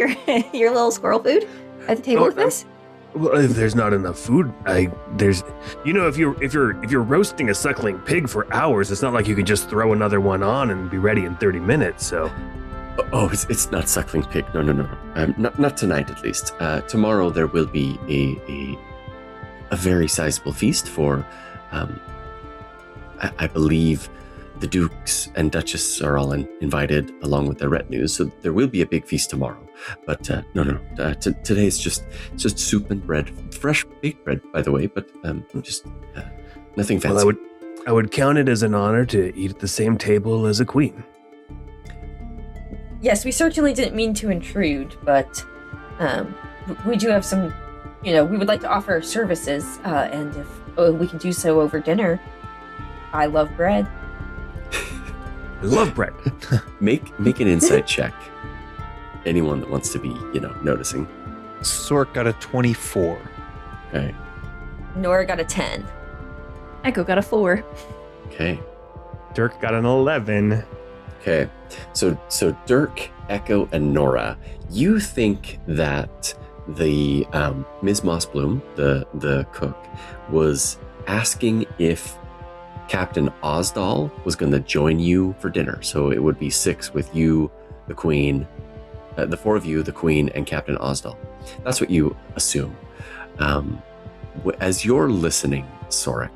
your little squirrel food at the table with us? Well, if there's not enough food, if you're roasting a suckling pig for hours, it's not like you could just throw another one on and be ready in 30 minutes. So, it's not suckling pig. No. Not tonight, at least. Tomorrow there will be a very sizable feast for, I believe, the dukes and duchess are all invited along with their retinues. So there will be a big feast tomorrow. But no. Today it's just soup and bread, fresh baked bread, by the way. But just nothing fancy. Well, I would count it as an honor to eat at the same table as a queen. Yes, we certainly didn't mean to intrude, but we do have some, we would like to offer services, and if we can do so over dinner. I love bread. I love bread. Make an insight check. Anyone that wants to be, noticing. Sorric got a 24. Okay. Nora got a 10. Echo got a 4. Okay. Dirk got an 11. Okay. So Dirk, Echo, and Nora, you think that the Ms. Mossbloom, the cook, was asking if Captain Osdal was going to join you for dinner. So it would be 6 with you, the Queen, the 4 of you, the Queen, and Captain Osdal. That's what you assume. As you're listening, Sorric,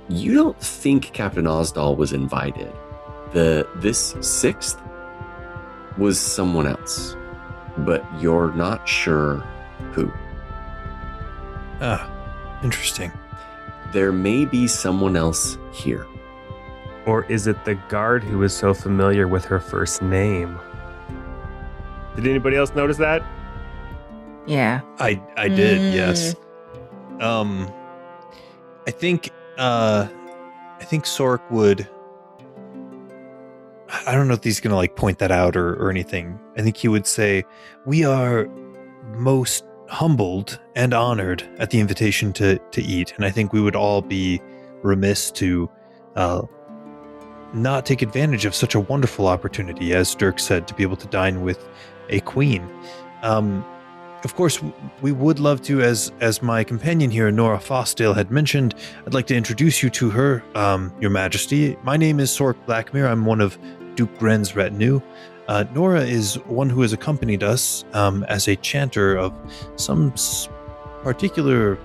you don't think Captain Osdal was invited. This 6th was someone else, but you're not sure who. Interesting. There may be someone else here. Or is it the guard who is so familiar with her first name? Did anybody else notice that? Yeah. I did, yes. I think Sorric would. I don't know if he's gonna point that out or anything. I think he would say, "We are most humbled and honored at the invitation to eat, and I think we would all be remiss to not take advantage of such a wonderful opportunity, as Dirk said, to be able to dine with a queen. Of course, we would love to, as my companion here, Nora Fosdale, had mentioned, I'd like to introduce you to her, Your Majesty. My name is Sorric Blackmere. I'm one of Duke Gren's retinue. Nora is one who has accompanied us as a chanter of some particular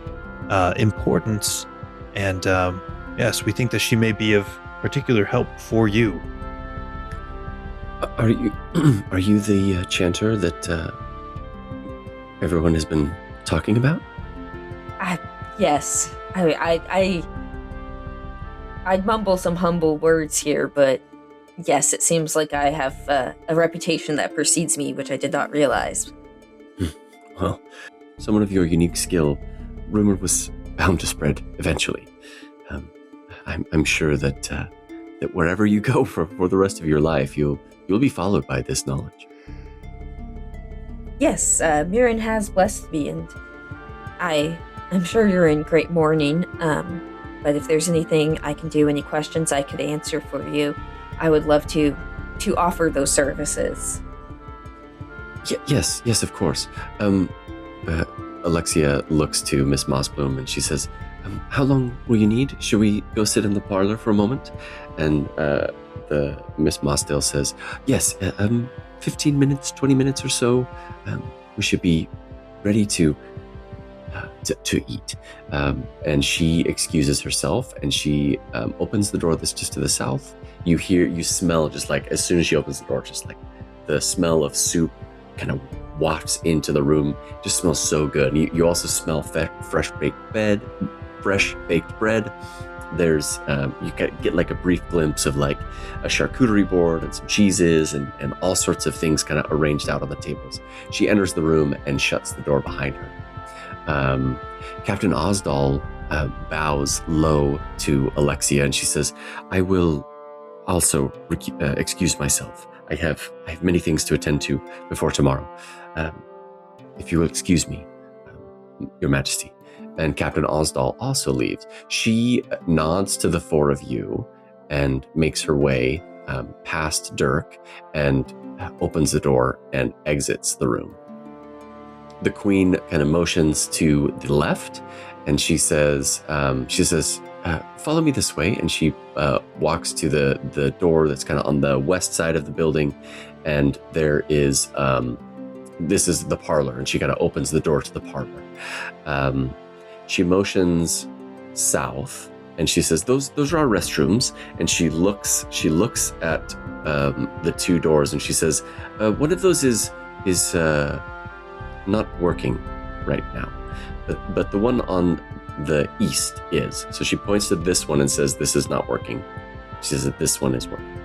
importance, and yes, we think that she may be of particular help for you." Are you the chanter that everyone has been talking about? Yes. I'd mumble some humble words here, but yes, it seems like I have a reputation that precedes me, which I did not realize. Well, someone of your unique skill, rumor was bound to spread eventually. I'm sure that wherever you go for the rest of your life, you'll be followed by this knowledge. Yes, Miren has blessed me, and I'm sure you're in great mourning. But if there's anything I can do, any questions I could answer for you, I would love to offer those services. Yes, of course. Alexia looks to Miss Mossbloom and she says, how long will you need? Should we go sit in the parlor for a moment? And the Miss Mossdale says, yes, 15 minutes, 20 minutes or so. We should be ready to eat. And she excuses herself and she opens the door that's just to the south. You smell just like, as soon as she opens the door, just like the smell of soup kind of wafts into the room. Just smells so good. And you also smell fresh baked bread. There's you get like a brief glimpse of like a charcuterie board and some cheeses and all sorts of things kind of arranged out on the tables. She enters the room and shuts the door behind her. Captain Osdal bows low to Alexia and she says, I will also excuse myself. I have many things to attend to before tomorrow. If you will excuse me, Your Majesty. And Captain Osdal also leaves. She nods to the four of you and makes her way past Dirk and opens the door and exits the room. The Queen kind of motions to the left and she says, follow me this way. And she walks to the door that's kind of on the west side of the building. And there is, this is the parlor. And she kind of opens the door to the parlor. She motions south and she says, those are our restrooms. And she looks at the two doors and she says, one of those is not working right now. But the one on the east is. So she points to this one and says, this is not working. She says that this one is working.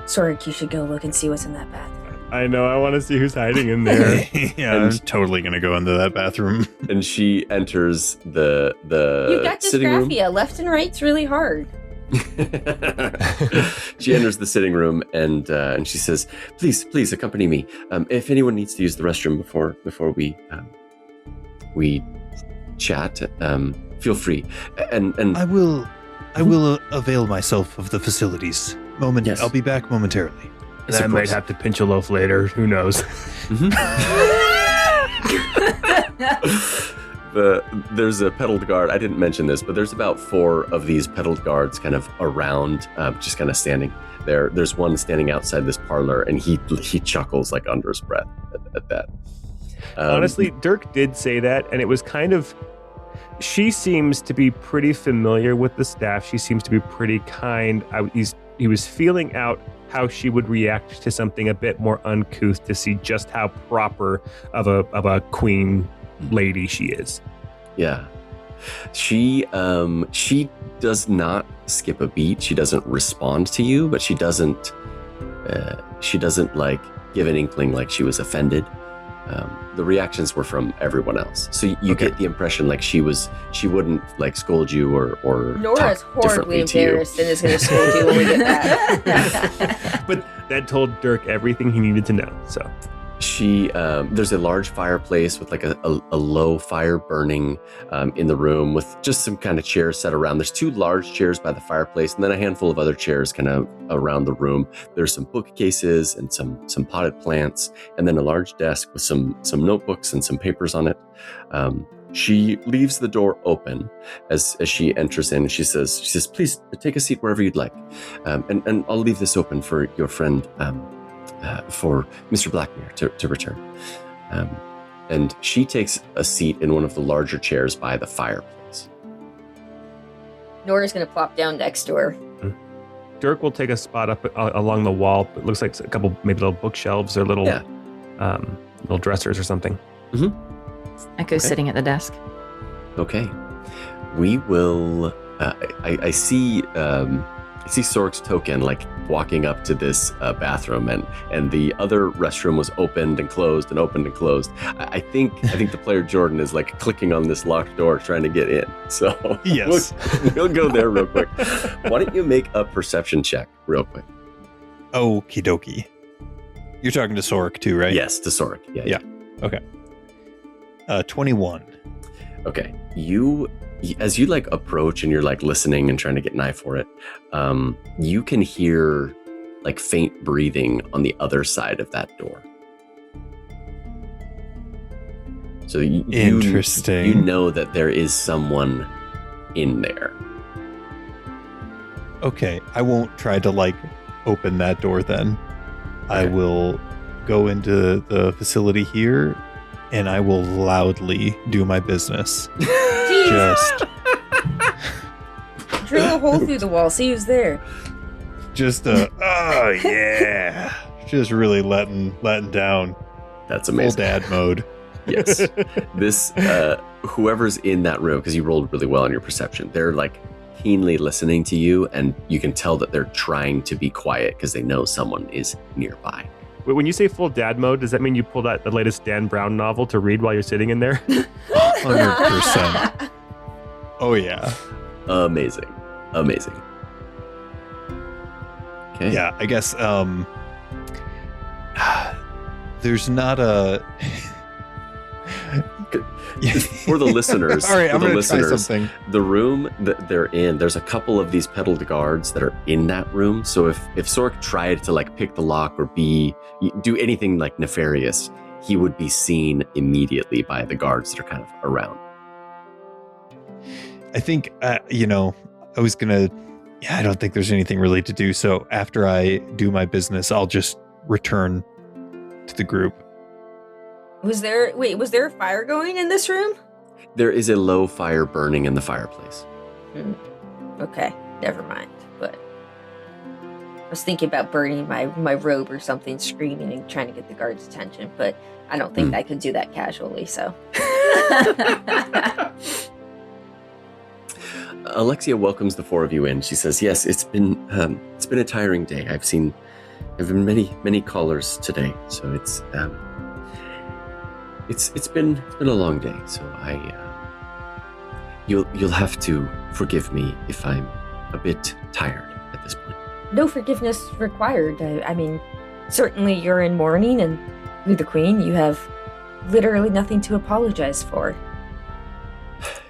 Sorric, you should go look and see what's in that bathroom. I know, I want to see who's hiding in there. Yeah, I'm totally going to go into that bathroom. And she enters the You've got dysgraphia. Left and right's really hard. She enters the sitting room and she says, please accompany me. If anyone needs to use the restroom before we chat, feel free. And I will avail myself of the facilities. Yes. I'll be back momentarily. And I might have to pinch a loaf later. Who knows? Mm-hmm. There's a pedaled guard. I didn't mention this, but there's about 4 of these pedaled guards kind of around, just kind of standing there. There's one standing outside this parlor, and he chuckles like under his breath at that. Honestly, Dirk did say that, and it was kind of. She seems to be pretty familiar with the staff. She seems to be pretty kind. He was feeling out how she would react to something a bit more uncouth to see just how proper of a queen lady she is. Yeah. She does not skip a beat. She doesn't respond to you, but she doesn't like give an inkling like she was offended. The reactions were from everyone else. So you get the impression like she wouldn't like scold you or Nora's talk horribly differently to you. embarrassed and is going to scold you when we get back. But that told Dirk everything he needed to know. So there's a large fireplace with like a low fire burning in the room with just some kind of chairs set around. There's 2 large chairs by the fireplace and then a handful of other chairs kind of around the room. There's some bookcases and some potted plants and then a large desk with some notebooks and some papers on it. She leaves the door open as she enters in. She says, please take a seat wherever you'd like. And I'll leave this open for your friend, for Mr. Blackmere to return. And she takes a seat in one of the larger chairs by the fireplace. Nora's going to plop down next to her. Dirk will take a spot up along the wall. It looks like a couple maybe little bookshelves or little dressers or something. Mm-hmm. Echo's sitting at the desk. Okay. We will... I see see Sorric's token like walking up to this bathroom, and the other restroom was opened and closed and opened and closed. I think the player Jordan is like clicking on this locked door trying to get in. So yes, we'll go there real quick. Why don't you make a perception check real quick? Okie dokie. You're talking to Sorric too, right? Yes, to Sorric. Yeah. Okay. 21. Okay. As you like approach and you're like listening and trying to get an eye for it, you can hear like faint breathing on the other side of that door. So interesting. You know that there is someone in there. Okay, I won't try to like open that door then. Okay. I will go into the facility here and I will loudly do my business. Just drill a hole through the wall, see who's there. Just oh yeah. Just really letting down. That's amazing. Full dad mode. Yes. This whoever's in that room, because you rolled really well on your perception, they're like keenly listening to you, and you can tell that they're trying to be quiet because they know someone is nearby. Wait, when you say full dad mode, does that mean you pulled out the latest Dan Brown novel to read while you're sitting in there? 100%. Oh yeah. Amazing. Okay. Yeah, I guess there's not a for the listeners. All right, I'm going to try something. The room that they're in, there's a couple of these pedaled guards that are in that room. So if Sorric tried to like pick the lock or do anything like nefarious, he would be seen immediately by the guards that are kind of around. I think I was going to I don't think there's anything really to do. So after I do my business, I'll just return to the group. Was there a fire going in this room? There is a low fire burning in the fireplace. Okay, never mind. But I was thinking about burning my robe or something, screaming and trying to get the guards' attention, but I don't think I could do that casually, so. Alexia welcomes the four of you in. She says, "Yes, it's been a tiring day. I've been many callers today, so it's been a long day. So you'll have to forgive me if I'm a bit tired at this point." No forgiveness required. I mean, certainly you're in mourning, and you're the queen. You have literally nothing to apologize for.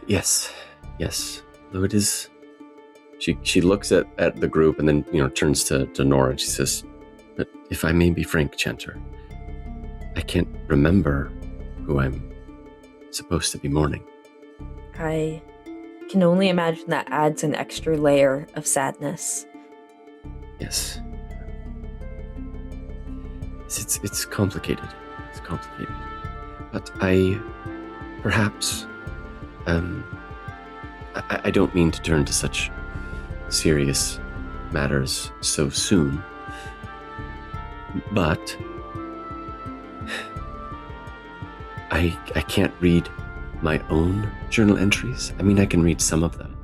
Yes. Though it is, she looks at the group and then turns to Nora and she says, "But if I may be frank, Chanter, I can't remember who I'm supposed to be mourning." I can only imagine that adds an extra layer of sadness. Yes. It's complicated. It's complicated. But perhaps, I don't mean to turn to such serious matters so soon, but I can't read my own journal entries. I mean, I can read some of them,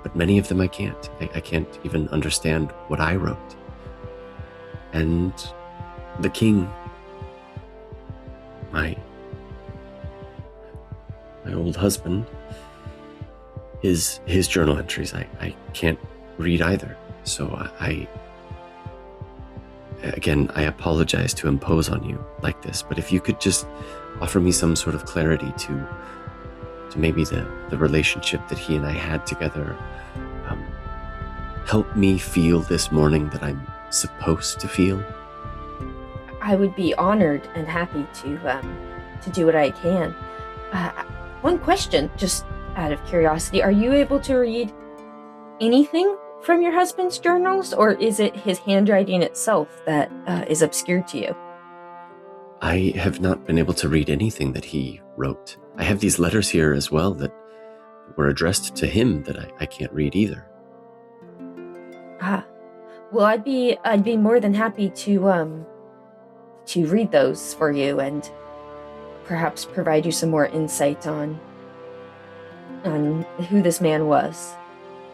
but many of them I can't. I can't even understand what I wrote. And the king, my old husband, his journal entries, I can't read either. So I apologize to impose on you like this, but if you could just offer me some sort of clarity to maybe the relationship that he and I had together, help me feel this morning that I'm supposed to feel. I would be honored and happy to do what I can. One question, just out of curiosity, are you able to read anything from your husband's journals, or is it his handwriting itself that is obscure to you? I have not been able to read anything that he wrote. I have these letters here as well that were addressed to him that I can't read either. Well, I'd be more than happy to read those for you and perhaps provide you some more insight on who this man was.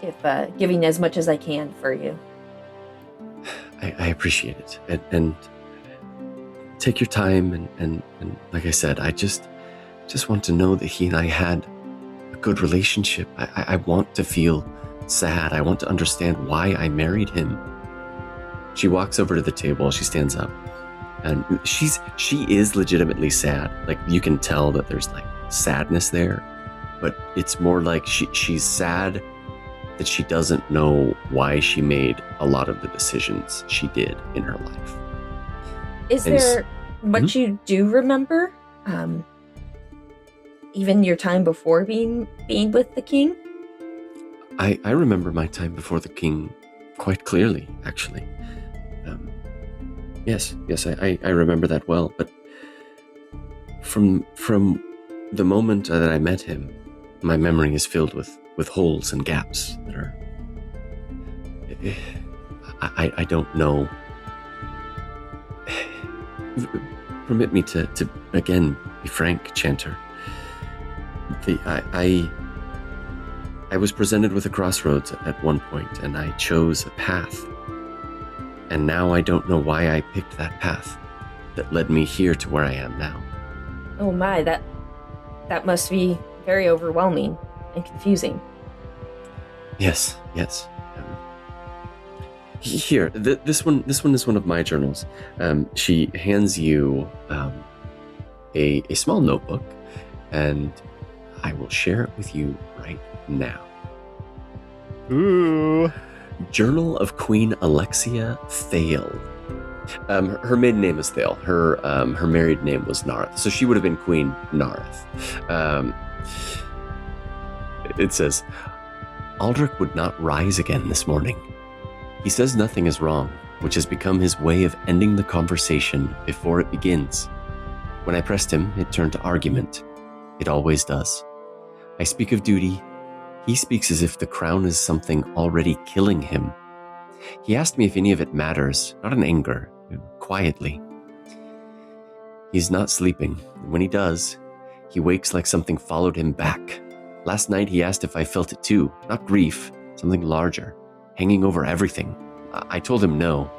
if giving as much as I can for you. I appreciate it. And take your time. And like I said, I just want to know that he and I had a good relationship. I want to feel sad. I want to understand why I married him. She walks over to the table. She stands up. And she is legitimately sad. Like, you can tell that there's like sadness there, but it's more like she's sad that she doesn't know why she made a lot of the decisions she did in her life. Is there much you do remember? Even your time before being with the king? I remember my time before the king quite clearly, actually. Yes, I remember that well. But from the moment that I met him, my memory is filled with holes and gaps that are... I don't know. Permit me to again be frank, Chanter. I was presented with a crossroads at one point, and I chose a path. And now I don't know why I picked that path that led me here to where I am now. Oh my, that must be very overwhelming and confusing. Yes. Here, this one is one of my journals. She hands you a small notebook, and I will share it with you right now. Ooh. Journal of Queen Alexia Thale. Her maiden name is Thale. Her married name was Nareth, so she would have been Queen Nareth. It says, Aldrich would not rise again this morning. He says nothing is wrong, which has become his way of ending the conversation before it begins. When I pressed him, it turned to argument. It always does. I speak of duty. He speaks as if the crown is something already killing him. He asked me if any of it matters, not in anger, quietly. He's not sleeping, and when he does, he wakes like something followed him back. Last night he asked if I felt it too, not grief, something larger, hanging over everything. I told him no.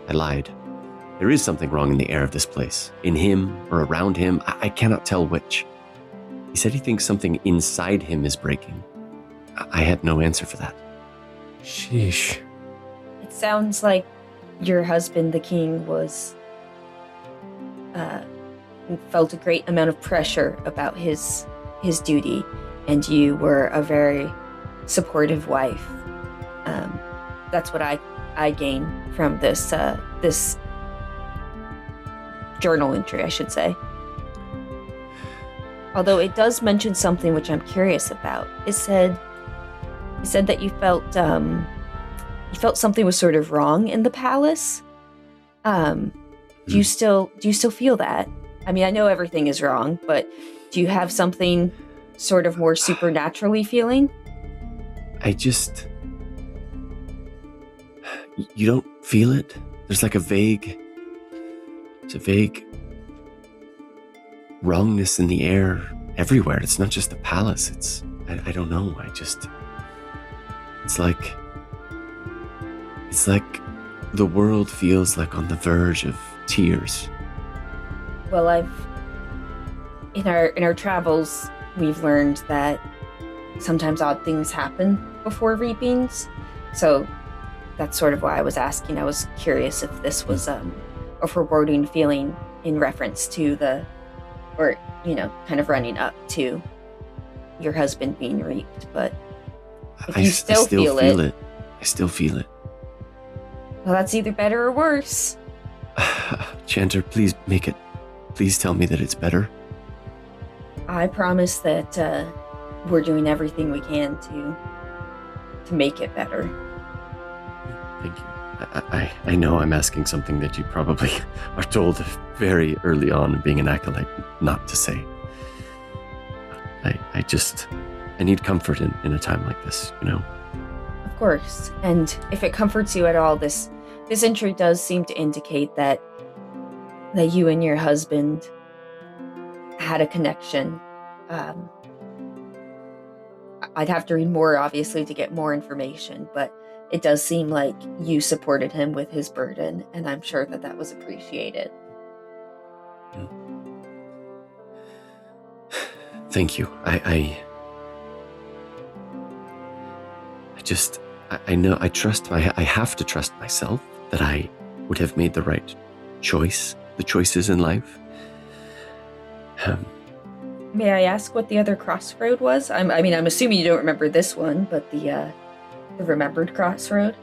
I lied. There is something wrong in the air of this place, in him or around him. I cannot tell which. He said he thinks something inside him is breaking. I had no answer for that. Sheesh. It sounds like your husband, the king, felt a great amount of pressure about his duty, and you were a very supportive wife. That's what I gain from this journal entry, I should say. Although it does mention something which I'm curious about. It said that you felt something was sort of wrong in the palace. Do you still feel that? I mean, I know everything is wrong, but do you have something sort of more supernaturally feeling? You don't feel it? There's like a vague wrongness in the air everywhere. It's not just the palace. I don't know. It's like the world feels like on the verge of tears. Well, in our travels, we've learned that sometimes odd things happen before reapings. So that's sort of why I was asking. I was curious if this was a foreboding feeling in reference to kind of running up to your husband being reaped. But if you still feel it. I still feel it. Well, that's either better or worse. Chanter, please tell me that it's better. I promise that we're doing everything we can to make it better. Thank you. I know I'm asking something that you probably are told very early on, being an acolyte, not to say. I need comfort in a time like this, you know? Of course. And if it comforts you at all, this entry does seem to indicate that you and your husband had a connection. I'd have to read more, obviously, to get more information, but it does seem like you supported him with his burden, and I'm sure that was appreciated. Thank you. I know, I have to trust myself that I would have made the right choice, the choices in life. May I ask what the other crossroad was? I'm assuming you don't remember this one, but the remembered crossroad?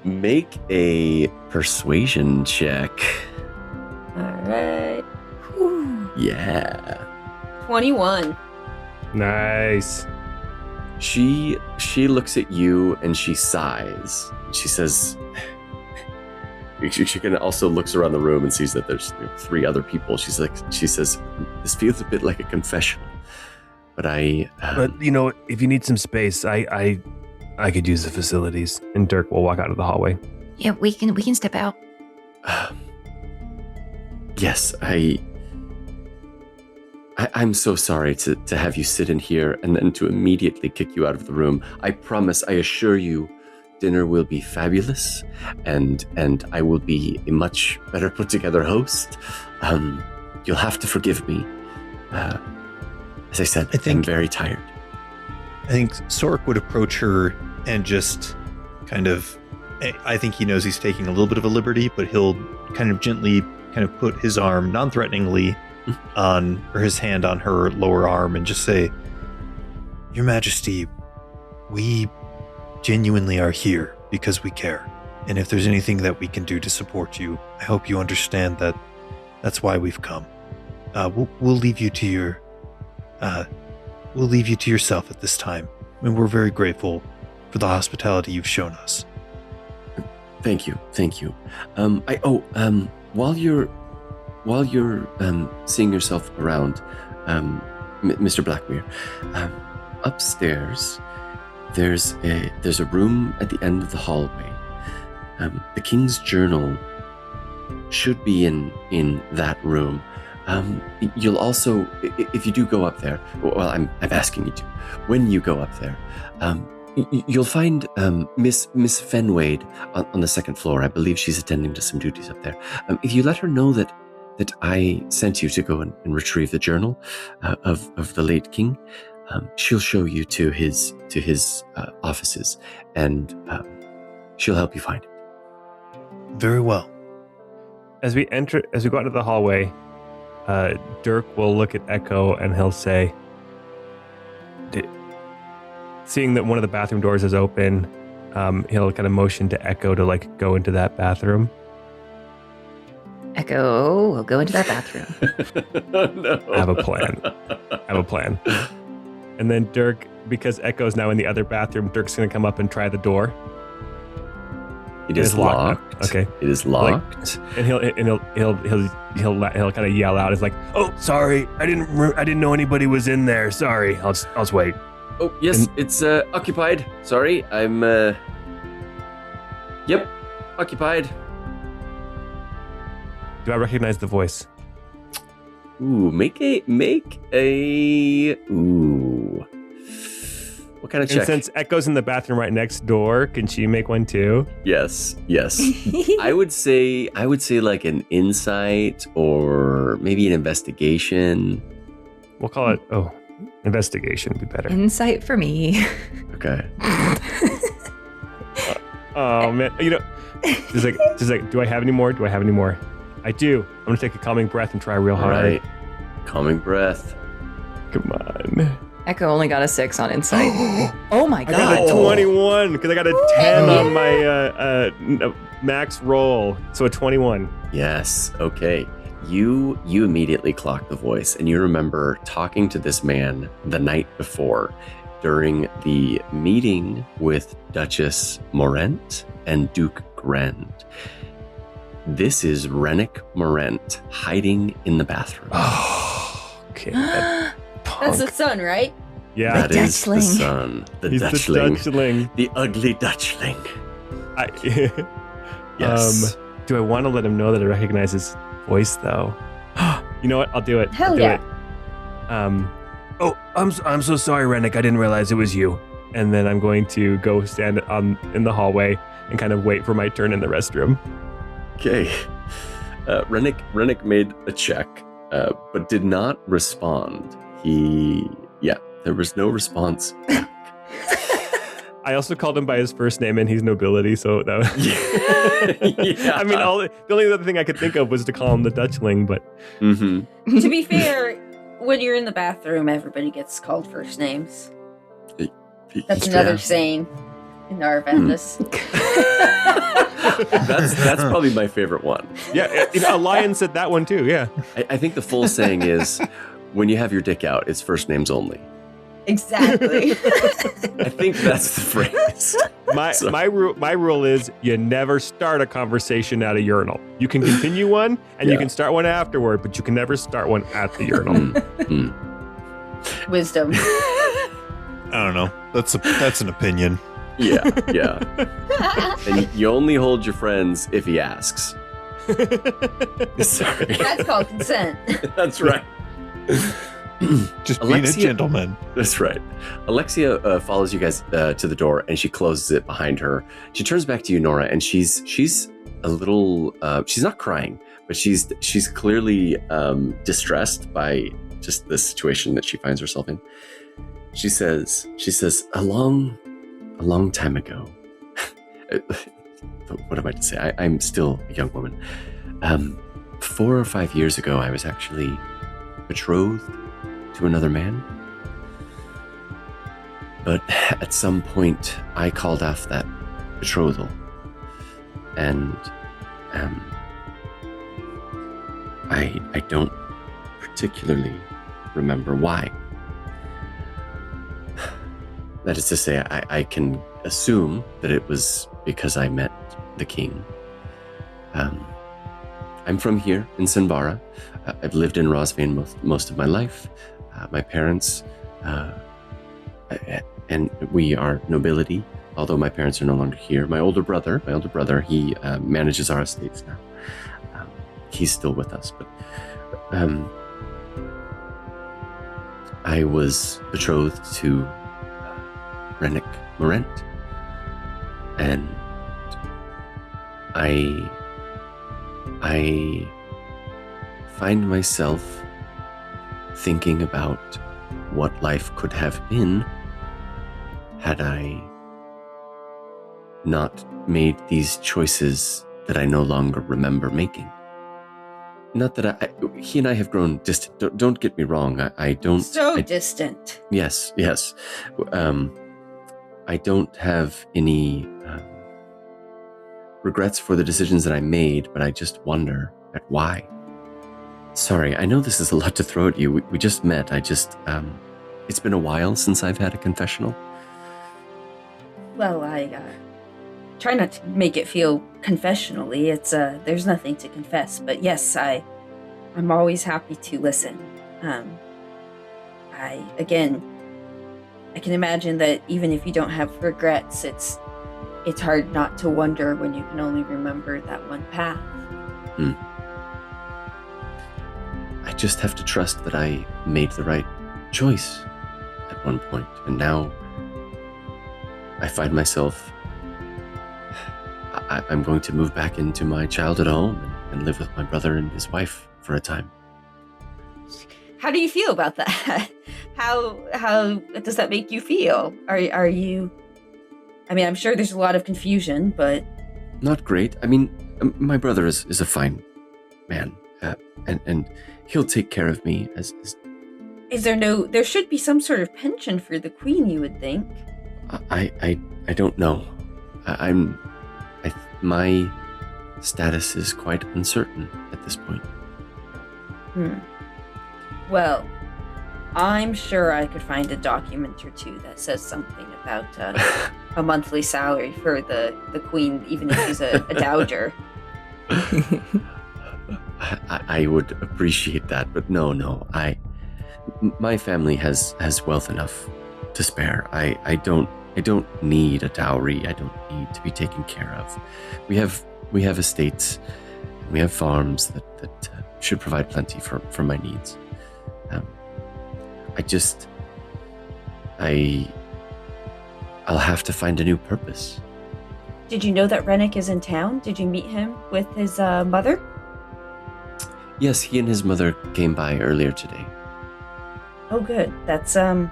Make a persuasion check. All right. Yeah. 21. Nice. She looks at you and she sighs. She says, she kind of also looks around the room and sees that there's 3 other people. She says, this feels a bit like a confessional, but but if you need some space, I could use the facilities. And Dirk will walk out of the hallway. Yeah, we can step out. Yes, I'm so sorry to have you sit in here and then to immediately kick you out of the room. I promise, I assure you, dinner will be fabulous, and I will be a much better put together host. You'll have to forgive me. As I said, I'm very tired. I think Sorric would approach her and just kind of, I think he knows he's taking a little bit of a liberty, but he'll kind of gently kind of put his arm non-threateningly or his hand on her lower arm and just say, Your Majesty, we genuinely are here because we care. And if there's anything that we can do to support you, I hope you understand that that's why we've come. We'll leave you to yourself at this time. I mean, we're very grateful for the hospitality you've shown us. Thank you. While you're seeing yourself around, Mr. Blackmere, upstairs there's a room at the end of the hallway. The King's Journal should be in that room. You'll also, if you do go up there, well, I'm asking you to, when you go up there, you'll find Miss Fenwade on the second floor. I believe she's attending to some duties up there. If you let her know that I sent you to go and retrieve the journal of the late king, she'll show you to his offices, and she'll help you find it. Very well. As we go out into the hallway, Dirk will look at Echo and he'll say, seeing that one of the bathroom doors is open, he'll kind of motion to Echo to go into that bathroom. Echo, we'll go into that bathroom. No. I have a plan. And then Dirk, because Echo's now in the other bathroom, Dirk's going to come up and try the door. It is locked. Okay. It is locked. And he'll kind of yell out. It's like, "Oh, sorry, I didn't know anybody was in there. Sorry, I'll just wait." Oh yes, it's occupied. Sorry, I'm. Yep, occupied. Do I recognize the voice? Ooh, make a. Ooh. What kind of check? And since Echo's in the bathroom right next door, can she make one too? Yes. I would say like an insight or maybe an investigation. We'll call it, investigation would be better. Insight for me. Okay. Oh man, just like, do I have any more? I do. I'm gonna take a calming breath and try real hard. All right. Calming breath. Come on. Echo only got a 6 on insight. Oh my god. I got a 21 because I got a 10 on my max roll. So a 21. Yes. Okay. You immediately clock the voice, and you remember talking to this man the night before during the meeting with Duchess Morent and Duke Grand. This is Rennick Morent hiding in in Oh, okay. That's the son, right? Yeah. That is the son. He's the Dutchling. The ugly Dutchling. Yes. Do I want to let him know that I recognize his voice, though? You know what? I'll do it. Hell I'll do yeah. it. Oh, I'm so sorry, Rennick. I didn't realize it was you. And then I'm going to go stand in the hallway and kind of wait for my turn in the restroom. Okay. Rennick made a check, but did not respond. There was no response. I also called him by his first name, and he's nobility, so that was... Yeah. I mean, the only other thing I could think of was to call him the Dutchling, but... Mm-hmm. To be fair, when you're in the bathroom, everybody gets called first names. That's another saying in Nerravethis. That's probably my favorite one. Yeah, a lion said that one too, yeah. I think the full saying is, when you have your dick out, it's first names only. Exactly. I think that's the phrase. My rule is you never start a conversation at a urinal. You can continue one, and you can start one afterward, but you can never start one at the urinal. Wisdom. I don't know. That's an opinion. Yeah. And you only hold your friends if he asks. Sorry. That's called consent. That's right. Just being a gentleman. That's right. Alexia follows you guys to the door, and she closes it behind her. She turns back to you, Nora, and she's a little. She's not crying, but she's clearly distressed by just the situation that she finds herself in. She says, a long time ago. What am I to say? I'm still a young woman. 4 or 5 years ago, I was actually betrothed to another man. But at some point, I called off that betrothal. And I don't particularly remember why. That is to say, I can assume that it was because I met the king. I'm from here in Sinbara. I've lived in Rosvane most of my life. My parents, and we are nobility, although my parents are no longer here. My older brother, he manages our estates now. He's still with us, but I was betrothed to Rennick Miren, and I find myself thinking about what life could have been had I not made these choices that I no longer remember making. Not that he and I have grown distant. Don't get me wrong. I don't. Distant. Yes. I don't have any regrets for the decisions that I made, but I just wonder at why. Sorry, I know this is a lot to throw at you. We just met. It's been a while since I've had a confessional. Well, I try not to make it feel confessionally. It's there's nothing to confess, but yes, I'm always happy to listen. I can imagine that even if you don't have regrets, it's hard not to wonder when you can only remember that one path. I just have to trust that I made the right choice at one point, and now I find myself I'm going to move back into my childhood home and live with my brother and his wife for a time. How do you feel about that? How does that make you feel? Are you? I mean, I'm sure there's a lot of confusion, but not great. I mean, my brother is a fine man, and he'll take care of me. Is there no? There should be some sort of pension for the queen, you would think. I don't know. My status is quite uncertain at this point. Well, I'm sure I could find a document or two that says something about a monthly salary for the queen, even if she's a dowager. I would appreciate that, but no. My family has wealth enough to spare. I don't need a dowry. I don't need to be taken care of. We have estates. We have farms that should provide plenty for my needs. I'll have to find a new purpose. Did you know that Rennick is in town? Did you meet him with his mother? Yes, he and his mother came by earlier today. Oh, good. That's, how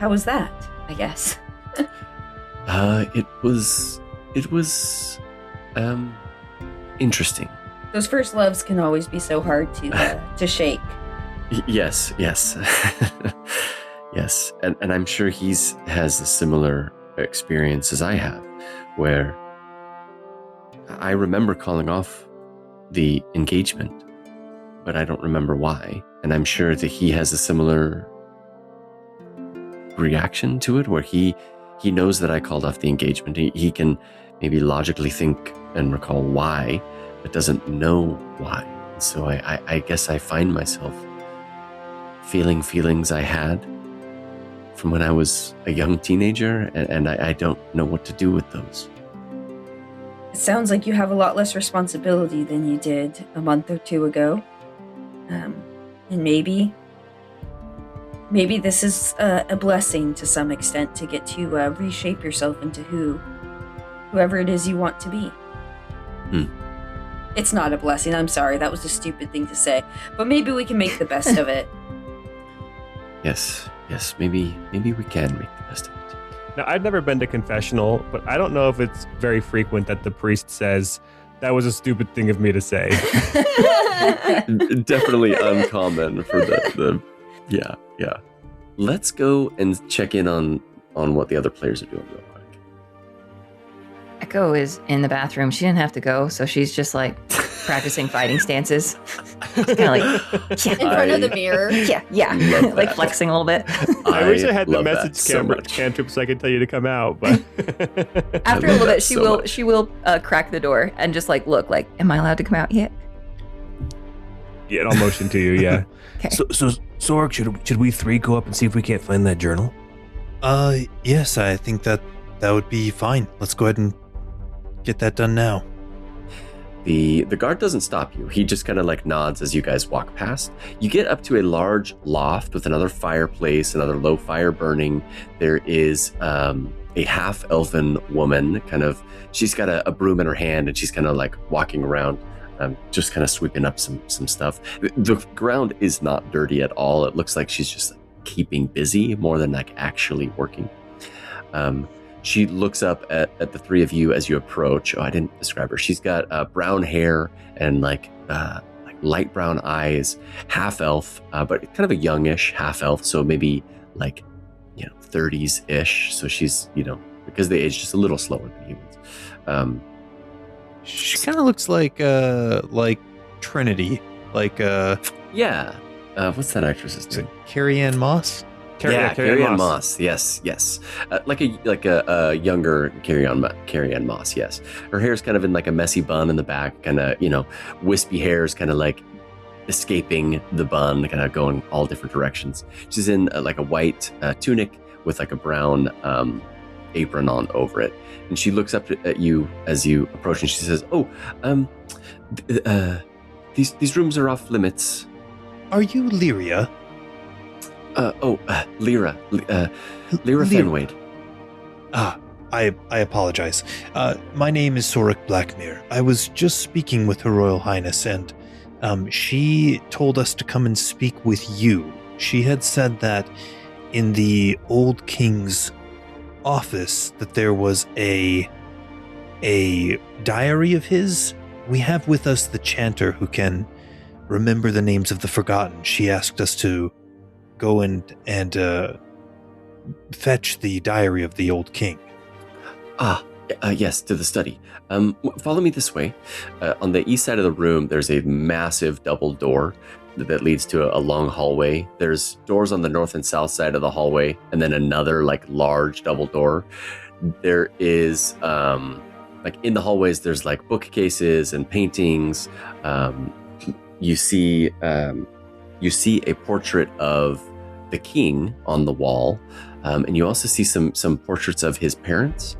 was that, I guess? It was, interesting. Those first loves can always be so hard to shake. Yes. Yes, and I'm sure has a similar experience as I have, where I remember calling off the engagement, but I don't remember why, and I'm sure that he has a similar reaction to it, where he knows that I called off the engagement. He can maybe logically think and recall why, but doesn't know why. So I guess I find myself feeling feelings I had from when I was a young teenager, and I don't know what to do with those. It sounds like you have a lot less responsibility than you did a month or two ago. And maybe this is a blessing to some extent to get to reshape yourself into whoever it is you want to be. It's not a blessing, I'm sorry, that was a stupid thing to say. But maybe we can make the best of it. Yes, maybe we can make the best of it. Now, I've never been to confessional, but I don't know if it's very frequent that the priest says, that was a stupid thing of me to say. Definitely uncommon for the yeah. Let's go and check in on what the other players are doing real quick. Echo is in the bathroom. She didn't have to go, so she's just like practicing fighting stances. Kind of like in front of the mirror. Yeah, like flexing a little bit. I wish I had the message cantrip so I could tell you to come out. But after a little bit, she will crack the door and just like look like, am I allowed to come out yet? Yeah, I'll motion to you. Yeah. Okay. So Sorric, should we three go up and see if we can't find that journal? Yes, I think that would be fine. Let's go ahead and get that done now. The guard doesn't stop you. He just kind of like nods as you guys walk past. You get up to a large loft with another fireplace, another low fire burning. There is a half-elven woman, she's got a broom in her hand, and she's kind of like walking around, just kind of sweeping up some stuff. The ground is not dirty at all. It looks like she's just like keeping busy more than like actually working. She looks up at the three of you as you approach. Oh, I didn't describe her. She's got brown hair and like light brown eyes, half elf, but kind of a youngish half elf. So maybe like, 30s ish. So she's, because they age just a little slower than humans. She kind of looks like Trinity, yeah. What's that actress's name? Carrie-Anne Moss. Carrie-Anne Moss. Yes. Like a younger Carrie-Anne Moss. Yes, her hair's kind of in like a messy bun in the back, kind of wispy hairs, kind of like escaping the bun, kind of going all different directions. She's in like a white tunic with like a brown apron on over it, and she looks up at you as you approach, and she says, these rooms are off limits. Are you Lyria? Lyra Fenwade. I apologize. My name is Sorric Blackmere. I was just speaking with Her Royal Highness, and she told us to come and speak with you. She had said that in the old king's office that there was a diary of his. We have with us the chanter who can remember the names of the forgotten. She asked us to go and fetch the diary of the old king. Yes, to the study. Follow me this way. On the east side of the room, there's a massive double door that leads to a long hallway. There's doors on the north and south side of the hallway, and then another like large double door. There is in the hallways, there's like bookcases and paintings. You see a portrait of the king on the wall, and you also see some portraits of his parents.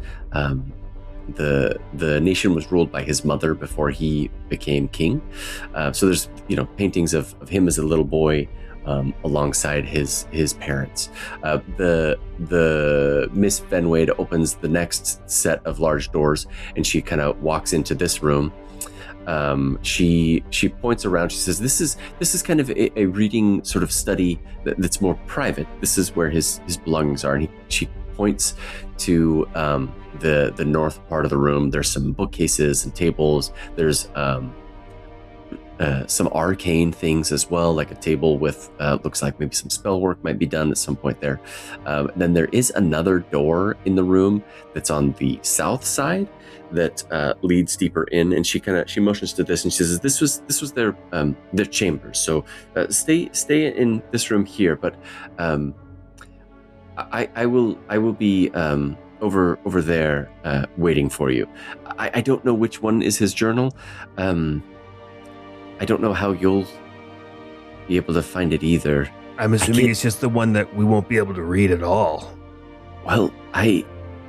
The nation was ruled by his mother before he became king. So there's paintings of him as a little boy, alongside his parents. The Miss Fenwade opens the next set of large doors, and she kind of walks into this room. She points around. She says, "This is kind of a reading sort of study that's more private. This is where his belongings are." And she points to the north part of the room. There's some bookcases and tables. There's some arcane things as well, like a table with looks like maybe some spell work might be done at some point there. Then there is another door in the room that's on the south side that leads deeper in, and she motions to this, and she says, "This was their chambers. So stay in this room here, but I will be over there waiting for you. I don't know which one is his journal. I don't know how you'll be able to find it either." I'm assuming it's just the one that we won't be able to read at all. Well,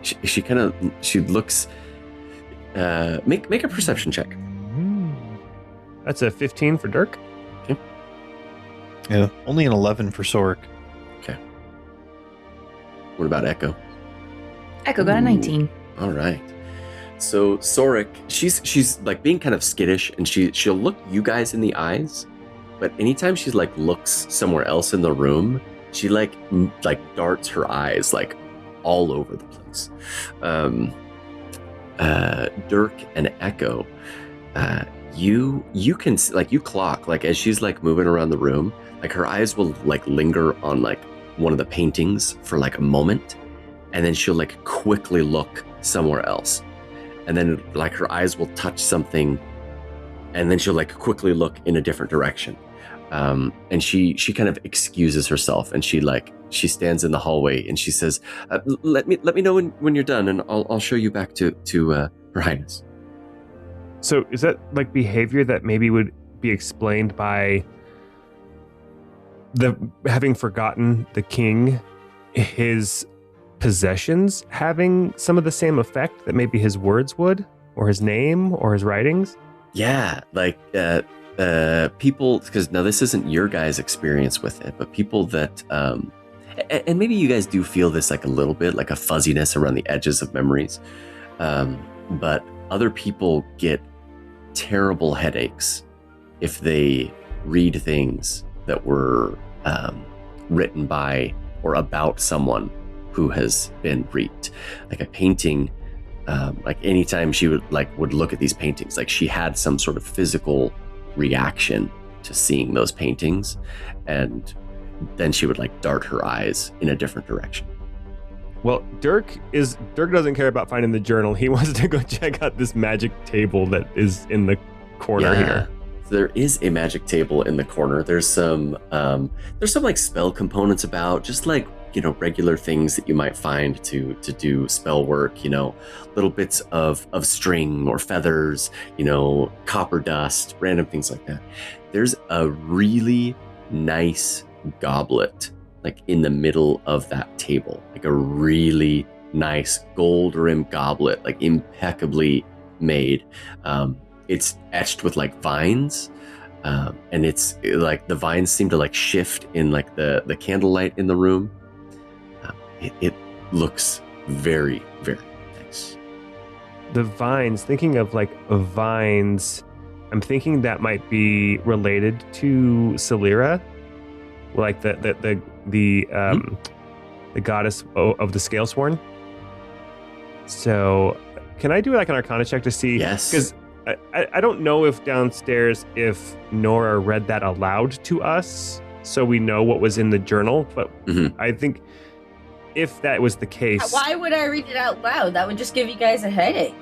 she looks. Make a perception check. That's a 15 for Dirk. Okay. Yeah, only an 11 for Sorric. Okay. What about Echo? Echo got a 19. All right. So Sorric, she's like being kind of skittish, and she'll look you guys in the eyes, but anytime she like looks somewhere else in the room, she like darts her eyes like all over the place. Dirk and Echo, you can like you clock like as she's like moving around the room, like her eyes will like linger on like one of the paintings for like a moment, and then she'll like quickly look somewhere else. And then like her eyes will touch something, and then she'll like quickly look in a different direction. And she kind of excuses herself, and she stands in the hallway, and she says, let me know when you're done, and I'll show you back to Her Highness. So is that like behavior that maybe would be explained by the having forgotten the king, his possessions having some of the same effect that maybe his words would, or his name, or his writings? Yeah, like people, because now this isn't your guys' experience with it, but people that, and maybe you guys do feel this like a little bit, like a fuzziness around the edges of memories, but other people get terrible headaches if they read things that were written by or about someone who has been reaped. Like a painting, like anytime she would look at these paintings, like she had some sort of physical reaction to seeing those paintings, and then she would like dart her eyes in a different direction. Well, Dirk doesn't care about finding the journal. He wants to go check out this magic table that is in the corner here. There is a magic table in the corner. There's some like spell components about, just like, you know, regular things that you might find to do spell work, you know, little bits of string or feathers, you know, copper dust, random things like that. There's a really nice goblet like in the middle of that table, like a really nice gold rimmed goblet, like impeccably made. It's etched with like vines, and it's like the vines seem to like shift in like the candlelight in the room. It looks very, very nice. The vines, thinking of like vines, I'm thinking that might be related to Celira, like the goddess of the Scalesworn. So can I do like an Arcana check to see? Yes. Because I don't know if downstairs, if Nora read that aloud to us so we know what was in the journal, but I think if that was the case... Why would I read it out loud? That would just give you guys a headache.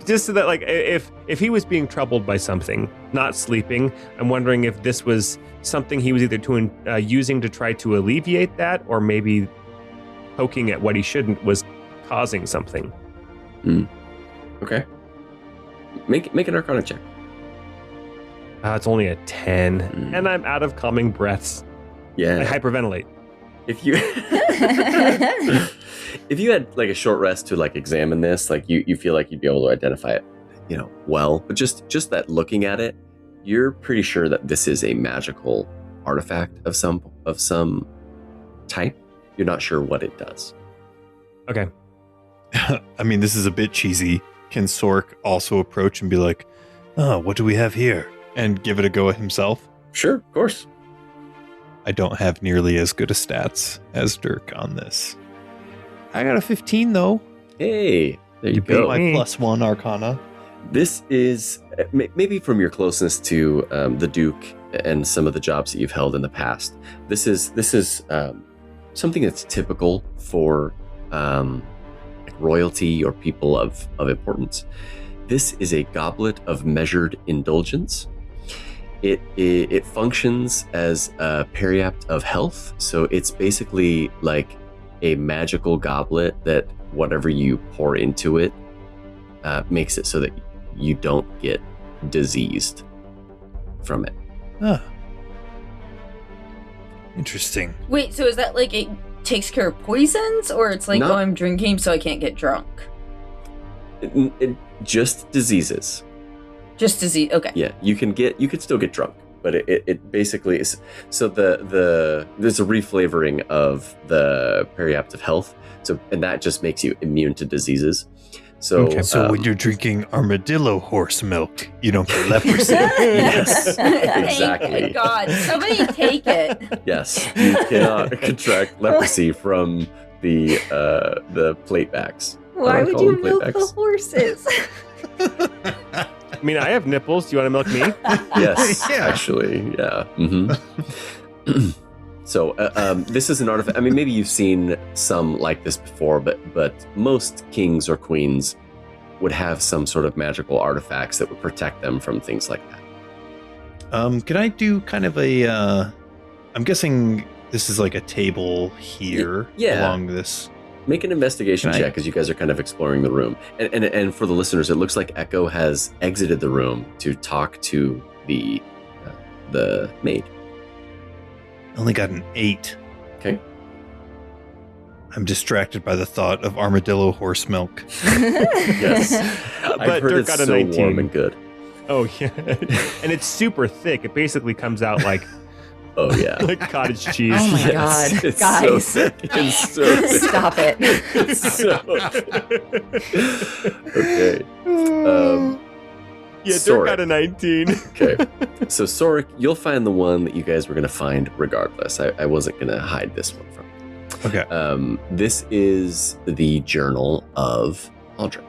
Just so that, like, if he was being troubled by something, not sleeping, I'm wondering if this was something he was either using to try to alleviate that, or maybe poking at what he shouldn't was causing something. Okay. Make an Arcana check. It's only a 10, and I'm out of calming breaths. Yeah. I hyperventilate. If you if you had like a short rest to like examine this, like you feel like you'd be able to identify it, you know, well. But just that looking at it, you're pretty sure that this is a magical artifact of some type. You're not sure what it does. Okay. I mean, this is a bit cheesy. Can Sorric also approach and be like, "Oh, what do we have here?" and give it a go at himself? Sure, of course. I don't have nearly as good a stats as Dirk on this. I got a 15 though. Hey, there you Beat go. my +1 Arcana. This is maybe from your closeness to the Duke and some of the jobs that you've held in the past. This is something that's typical for royalty or people of importance. This is a goblet of measured indulgence. It functions as a periapt of health, so it's basically like a magical goblet that whatever you pour into it makes it so that you don't get diseased from it. Ah. Interesting. Wait, so is that like it takes care of poisons, or it's like, No. oh, I'm drinking so I can't get drunk? It just diseases. Just disease. Okay. Yeah, you can still get drunk, but it basically is. So there's a reflavoring of the periapt of health. So and that just makes you immune to diseases. So So when you're drinking armadillo horse milk, you don't get leprosy. Yes, Thank exactly. God, somebody take it. Yes, you cannot contract leprosy from the platebacks. Why I would call you them milk platebacks. the horses? I mean, I have nipples. Do you want to milk me? Yes, Yeah. actually, yeah. Mm-hmm. So this is an artifact. I mean, maybe you've seen some like this before, but most kings or queens would have some sort of magical artifacts that would protect them from things like that. Can I do kind of a? I'm guessing this is like a table here Yeah. along this. Make an investigation Can I- check as you guys are kind of exploring the room. And for the listeners, it looks like Echo has exited the room to talk to the maid. Only got an 8. Okay. I'm distracted by the thought of armadillo horse milk. Yes. But I've heard Dirk it's got a so 19. warm and good. Oh yeah, and it's super thick. It basically comes out like Oh yeah. like cottage cheese. Oh my Yes, God, it's guys. so thick. It's so thick. Stop it. It's so thick. Okay. Yeah, Dirk Sorry. got a 19. Okay. So Sorric, you'll find the one that you guys were going to find regardless. I wasn't going to hide this one from you. Okay. This is the journal of Aldrich.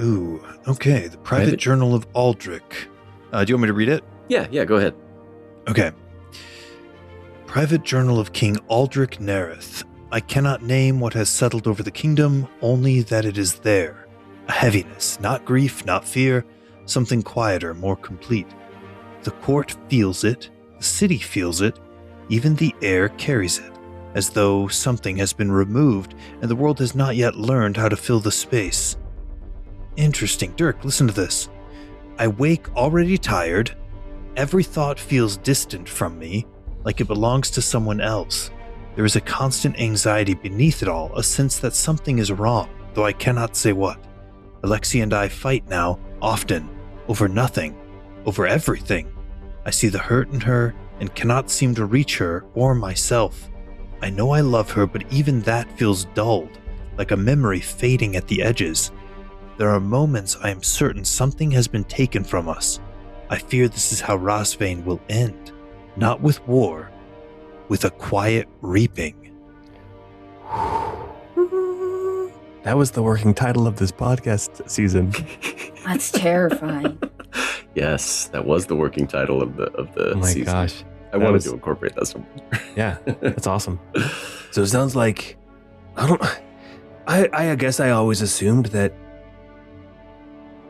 Ooh. Okay. The private Private- journal of Aldrich. Do you want me to read it? Yeah, go ahead. Okay. Private Journal of King Aldrich Nerravethis. I cannot name what has settled over the kingdom, only that it is there. A heaviness, not grief, not fear, something quieter, more complete. The court feels it, the city feels it, even the air carries it, as though something has been removed and the world has not yet learned how to fill the space. Interesting. Dirk, listen to this. I wake already tired. Every thought feels distant from me, like it belongs to someone else. There is a constant anxiety beneath it all, a sense that something is wrong, though I cannot say what. Alexia and I fight now, often, over nothing, over everything. I see the hurt in her and cannot seem to reach her or myself. I know I love her, but even that feels dulled, like a memory fading at the edges. There are moments I am certain something has been taken from us. I fear this is how Rosvane will end, not with war, with a quiet reaping. That was the working title of this podcast season. That's terrifying. Yes, that was the working title of the Oh my season. gosh. I that wanted was- to incorporate that somewhere. Yeah, that's awesome. So it sounds like I guess I always assumed that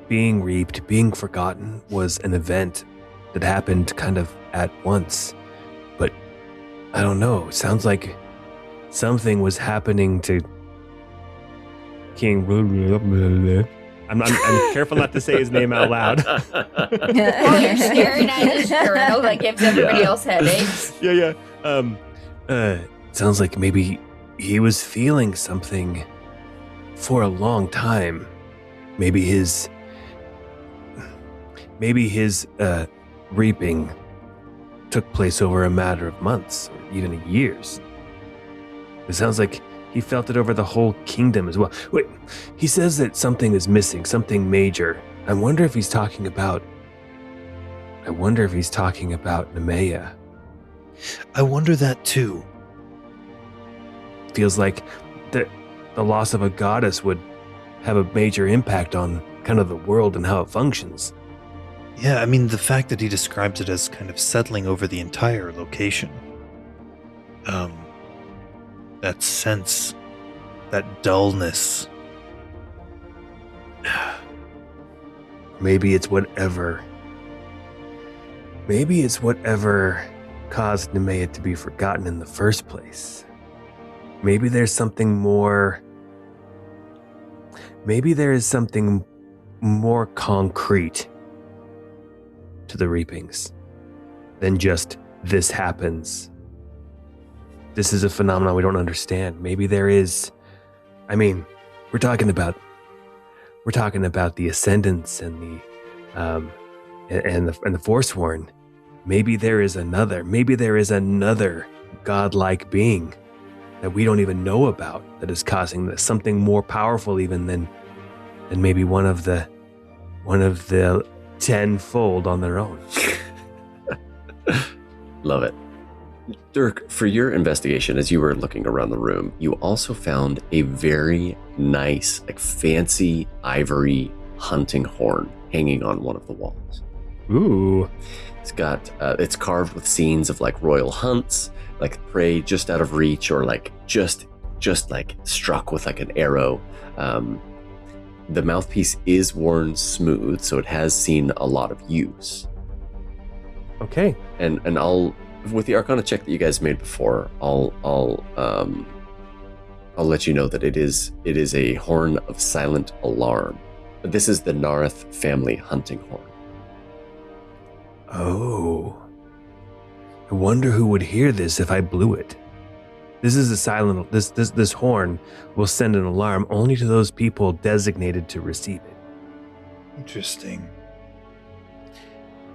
being reaped, being forgotten was an event that happened kind of at once. But I don't know. It sounds like something was happening to King. I'm careful not to say his name out loud. Oh, you're staring at his journal that gives everybody else headaches. Yeah. Sounds like maybe he was feeling something for a long time. Maybe maybe his reaping took place over a matter of months or even years. It sounds like he felt it over the whole kingdom as well. Wait, he says that something is missing, something major. I wonder if he's talking about Nemea. I wonder that too. Feels like the loss of a goddess would have a major impact on kind of the world and how it functions. Yeah, I mean, the fact that he describes it as kind of settling over the entire location. That sense, that dullness. Maybe it's whatever caused Nemea to be forgotten in the first place. Maybe there's something more. Maybe there is something more concrete to the reapings than just this happens. This is a phenomenon we don't understand. Maybe there is. I mean, we're talking about the Ascendants and the Forsworn. Maybe there is another godlike being that we don't even know about that is causing this, something more powerful even than maybe one of the 10-fold on their own. Love it. Dirk, for your investigation, as you were looking around the room, you also found a very nice, like fancy ivory hunting horn hanging on one of the walls. Ooh. It's carved with scenes of like royal hunts, like prey just out of reach or like just like struck with like an arrow. The mouthpiece is worn smooth, so it has seen a lot of use. Okay. And I'll, with the Arcana check that you guys made before, I'll let you know that it is a horn of silent alarm. But this is the Nerravethis family hunting horn. Oh. I wonder who would hear this if I blew it. This is a silent. This horn will send an alarm only to those people designated to receive it. Interesting.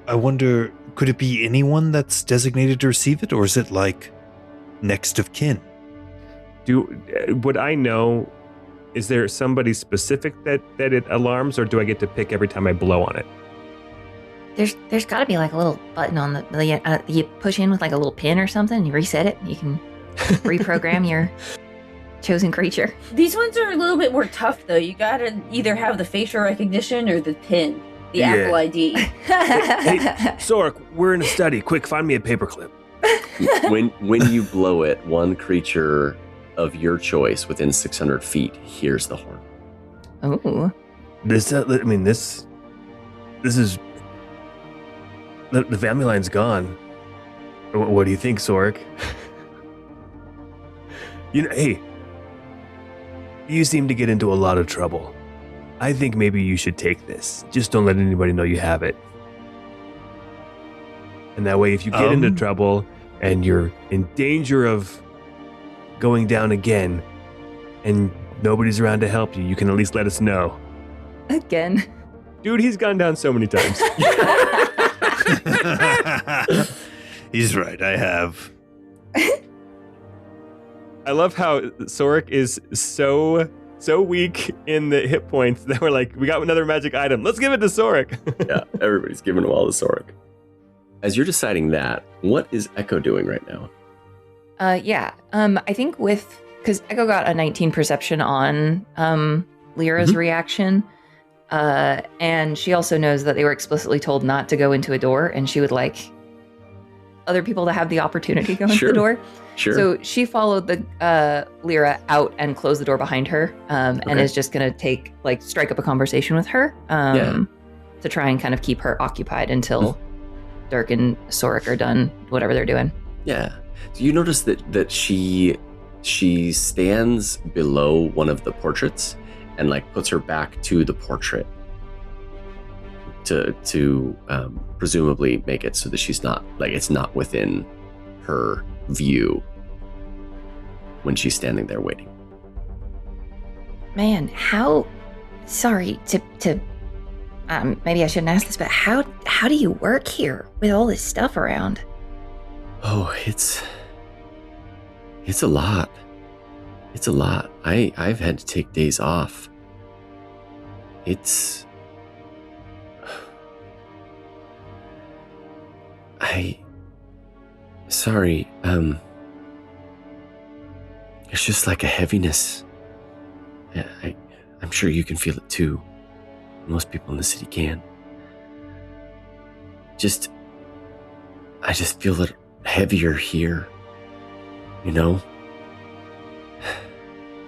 I wonder, could it be anyone that's designated to receive it, or is it like next of kin? Would I know? Is there somebody specific that it alarms, or do I get to pick every time I blow on it? There's got to be like a little button on the you push in with like a little pin or something. You reset it. You can reprogram your chosen creature. These ones are a little bit more tough, though. You gotta either have the facial recognition or the pin, the Apple ID. Hey, Sorric, we're in a study. Quick, find me a paperclip. When you blow it, one creature of your choice within 600 feet hears the horn. Oh, this is the family line's gone. What do you think, Sorric? Hey, you seem to get into a lot of trouble. I think maybe you should take this. Just don't let anybody know you have it. And that way, if you get into trouble and you're in danger of going down again and nobody's around to help you, you can at least let us know. Again. Dude, he's gone down so many times. He's right, I have. I love how Sorric is so weak in the hit points that we're like, we got another magic item. Let's give it to Sorric. Yeah, everybody's giving them all to Sorric. As you're deciding that, what is Echo doing right now? I think because Echo got a 19 perception on Lyra's reaction, and she also knows that they were explicitly told not to go into a door, and she would like other people to have the opportunity to go into the door. Sure. So she followed the Lyra out and closed the door behind her, and is just going to strike up a conversation with her to try and kind of keep her occupied until Dirk and Sorric are done whatever they're doing. Yeah. So you notice that she stands below one of the portraits and like puts her back to the portrait to presumably make it so that she's not like it's not within her view when she's standing there waiting. Man, how sorry to maybe I shouldn't ask this, but how do you work here with all this stuff around? Oh, it's a lot. It's a lot. I've had to take days off. It's... Sorry, it's just like a heaviness. I'm sure you can feel it too. Most people in the city can. I just feel it heavier here. You know?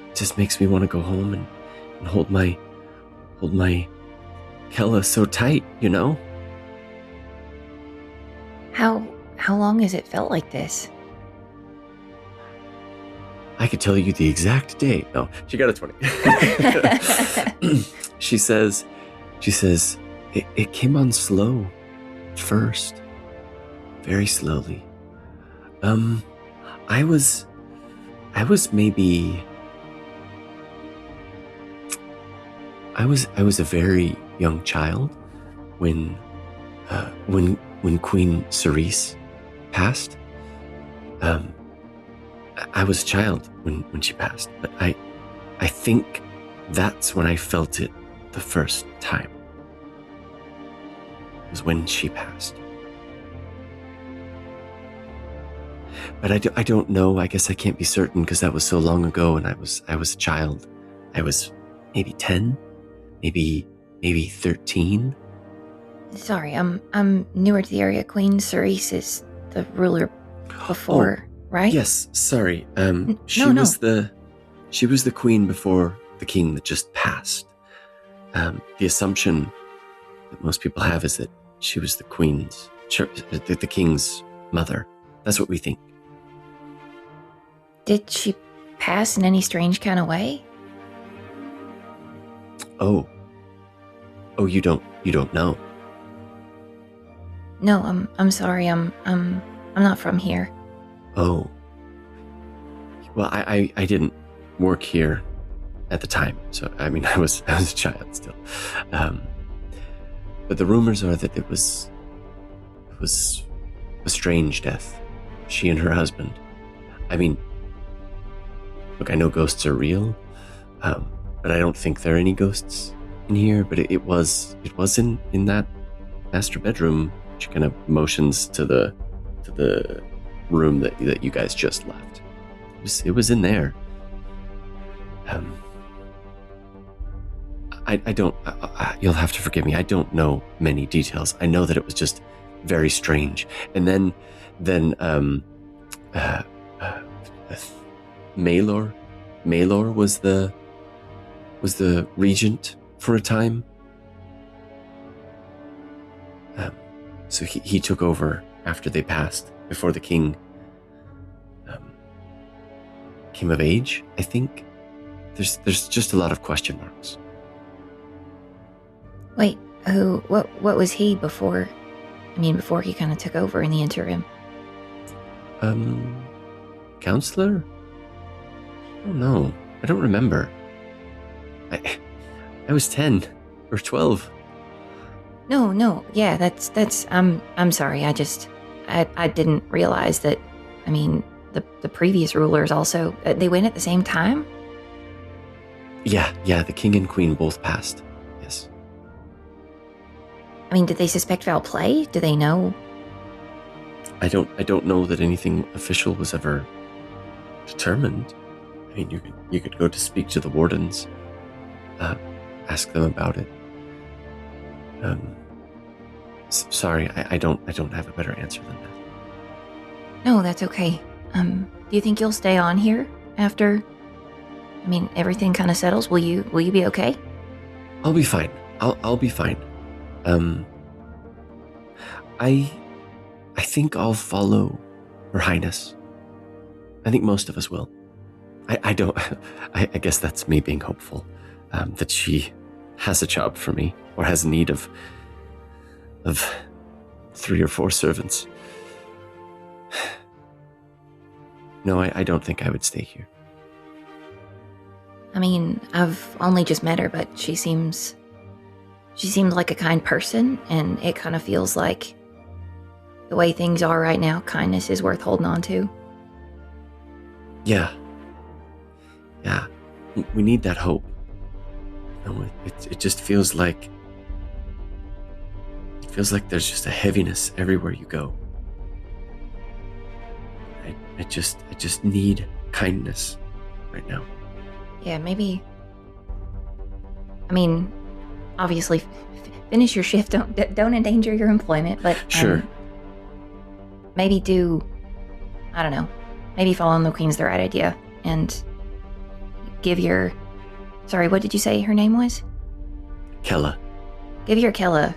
It just makes me want to go home and hold my Kella so tight, you know? How long has it felt like this? I could tell you the exact date. No, she got a 20. She says, it came on slow at first. Very slowly. I was maybe... I was a very young child when Queen Cerise passed. I was a child when she passed, but I think that's when I felt it the first time. It was when she passed. But I don't know. I guess I can't be certain because that was so long ago, and I was a child. I was maybe 10, maybe 13. Sorry, I'm newer to the area. Queen Cerise is the ruler before, right? Yes, sorry. She was the queen before the king that just passed. The assumption that most people have is that she was the king's mother. That's what we think. Did she pass in any strange kind of way? Oh, you don't know. No, I'm sorry. I'm not from here. Oh. Well, I didn't work here at the time, so I mean I was a child still. But the rumors are that it was a strange death. She and her husband. I mean, look, I know ghosts are real, but I don't think there are any ghosts in here. But it was in that master bedroom. She kind of motions to the room that you guys just left. It was in there. I don't. You'll have to forgive me. I don't know many details. I know that it was just very strange. And then Maelor was the regent for a time. So he took over after they passed, before the king came of age, I think. There's just a lot of question marks. Wait, what was he before? I mean, before he kind of took over in the interim. Counselor? I don't know. I don't remember. I was 10 or 12. No. Yeah, that's. I'm sorry. I didn't realize that. I mean, the previous rulers also they went at the same time. Yeah. The king and queen both passed. Yes. I mean, did they suspect foul play? Do they know? I don't know that anything official was ever determined. I mean, you could go to speak to the wardens, ask them about it. Sorry, I don't have a better answer than that. No, that's okay. Do you think you'll stay on here after? I mean, everything kind of settles. Will you be okay? I'll be fine. I'll be fine. I think I'll follow Her Highness. I think most of us will. I guess that's me being hopeful, that she has a job for me, or has need of 3 or 4 servants. No, I don't think I would stay here. I mean, I've only just met her, but she seems she seemed like a kind person, and it kind of feels like the way things are right now, kindness is worth holding on to. Yeah. We need that hope. It just feels like there's just a heaviness everywhere you go. I just need kindness right now. Yeah, maybe. I mean, obviously, finish your shift. Don't endanger your employment. But sure. Maybe I don't know. Maybe following the Queen's the right idea, and give your. Sorry, what did you say her name was? Kella. Give your Kella.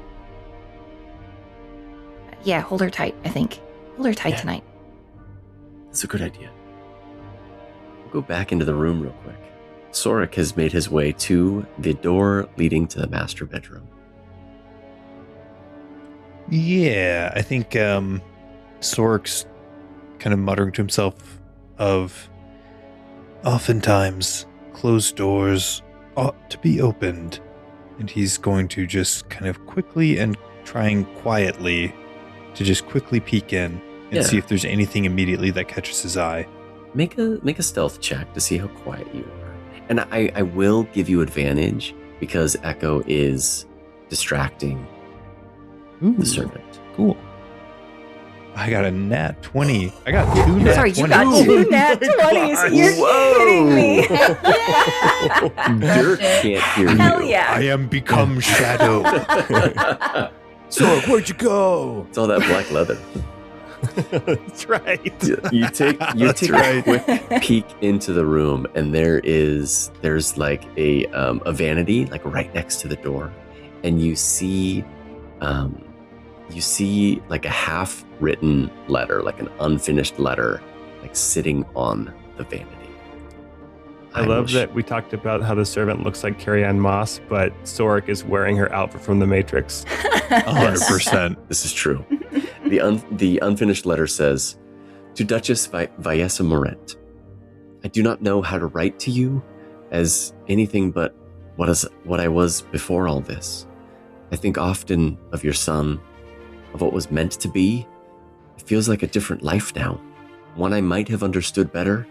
Yeah, hold her tight. I think hold her tight tonight. That's a good idea. We'll go back into the room real quick. Sorric has made his way to the door leading to the master bedroom. Yeah, I think Sorric's kind of muttering to himself of, oftentimes closed doors ought to be opened. And he's going to just kind of quickly and trying quietly to just quickly peek in and see if there's anything immediately that catches his eye. Make a stealth check to see how quiet you are. And I will give you advantage because Echo is distracting the servant. Cool. I got a nat 20. I got 2 nat 20s. Sorry, you got 2 nat 20s. You're kidding me. Dirk can't hear you. Hell yeah. I am become shadow. Sorric, where'd you go? It's all that black leather. That's right. You take a quick peek into the room, and there's like a vanity like right next to the door, and you see like a half-written letter, like an unfinished letter, like sitting on the vanity. I love that we talked about how the servant looks like Carrie-Anne Moss, but Sorric is wearing her outfit from The Matrix. 100%. This is true. The unfinished letter says, "To Duchess Viessa Morent, I do not know how to write to you as anything but what I was before all this. I think often of your son, of what was meant to be. It feels like a different life now, one I might have understood better.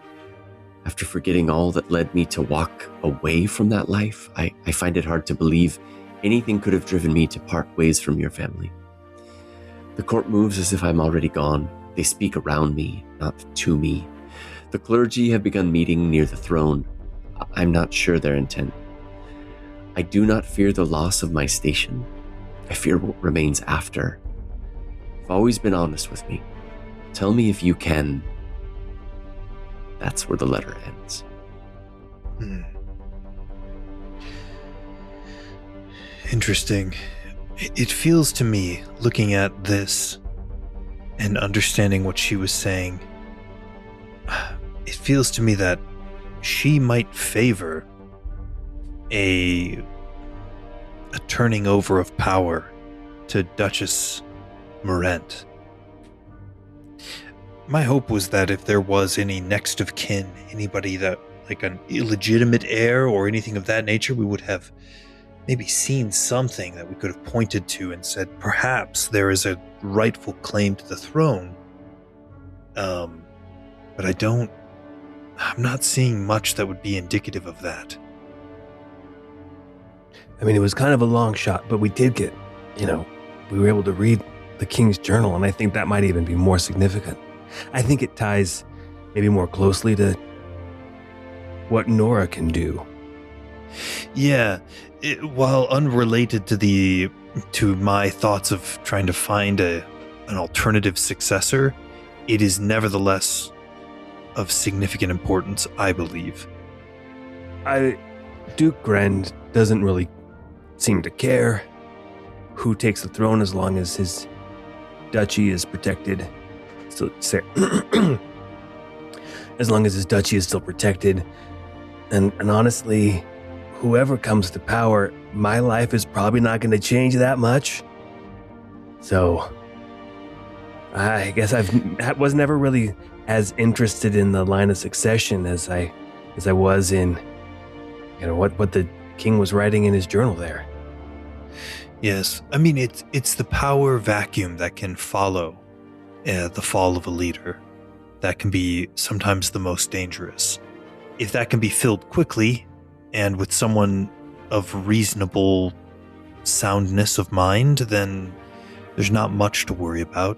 After forgetting all that led me to walk away from that life, I find it hard to believe anything could have driven me to part ways from your family. The court moves as if I'm already gone. They speak around me, not to me. The clergy have begun meeting near the throne. I'm not sure their intent. I do not fear the loss of my station. I fear what remains after. You've always been honest with me. Tell me if you can." That's where the letter ends. Interesting. It feels to me, looking at this and understanding what she was saying, it feels to me that she might favor a turning over of power to Duchess Morent. My hope was that if there was any next of kin, anybody that, like an illegitimate heir or anything of that nature, we would have maybe seen something that we could have pointed to and said, perhaps there is a rightful claim to the throne. But I'm not seeing much that would be indicative of that. I mean, it was kind of a long shot, but we did get, we were able to read the King's Journal, and I think that might even be more significant. I think it ties maybe more closely to what Nora can do. Yeah, while unrelated to my thoughts of trying to find an alternative successor, it is nevertheless of significant importance, I believe. Duke Gren doesn't really seem to care who takes the throne as long as his duchy is protected. So, as long as his duchy is still protected, and honestly, whoever comes to power, my life is probably not going to change that much. So, I guess I was never really as interested in the line of succession as I was in, what the king was writing in his journal there. Yes, I mean, it's the power vacuum that can follow the fall of a leader that can be sometimes the most dangerous. If that can be filled quickly and with someone of reasonable soundness of mind, then there's not much to worry about.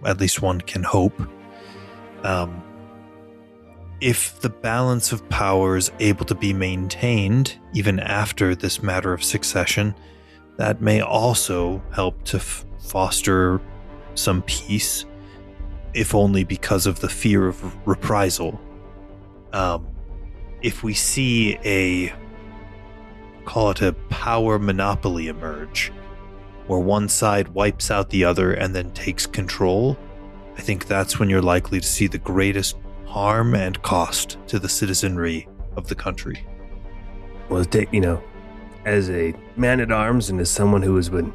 At least one can hope. If the balance of power is able to be maintained even after this matter of succession, that may also help to foster some peace, if only because of the fear of reprisal. If we see call it a power monopoly emerge, where one side wipes out the other and then takes control, I think that's when you're likely to see the greatest harm and cost to the citizenry of the country. Well, as a man-at-arms and as someone who has been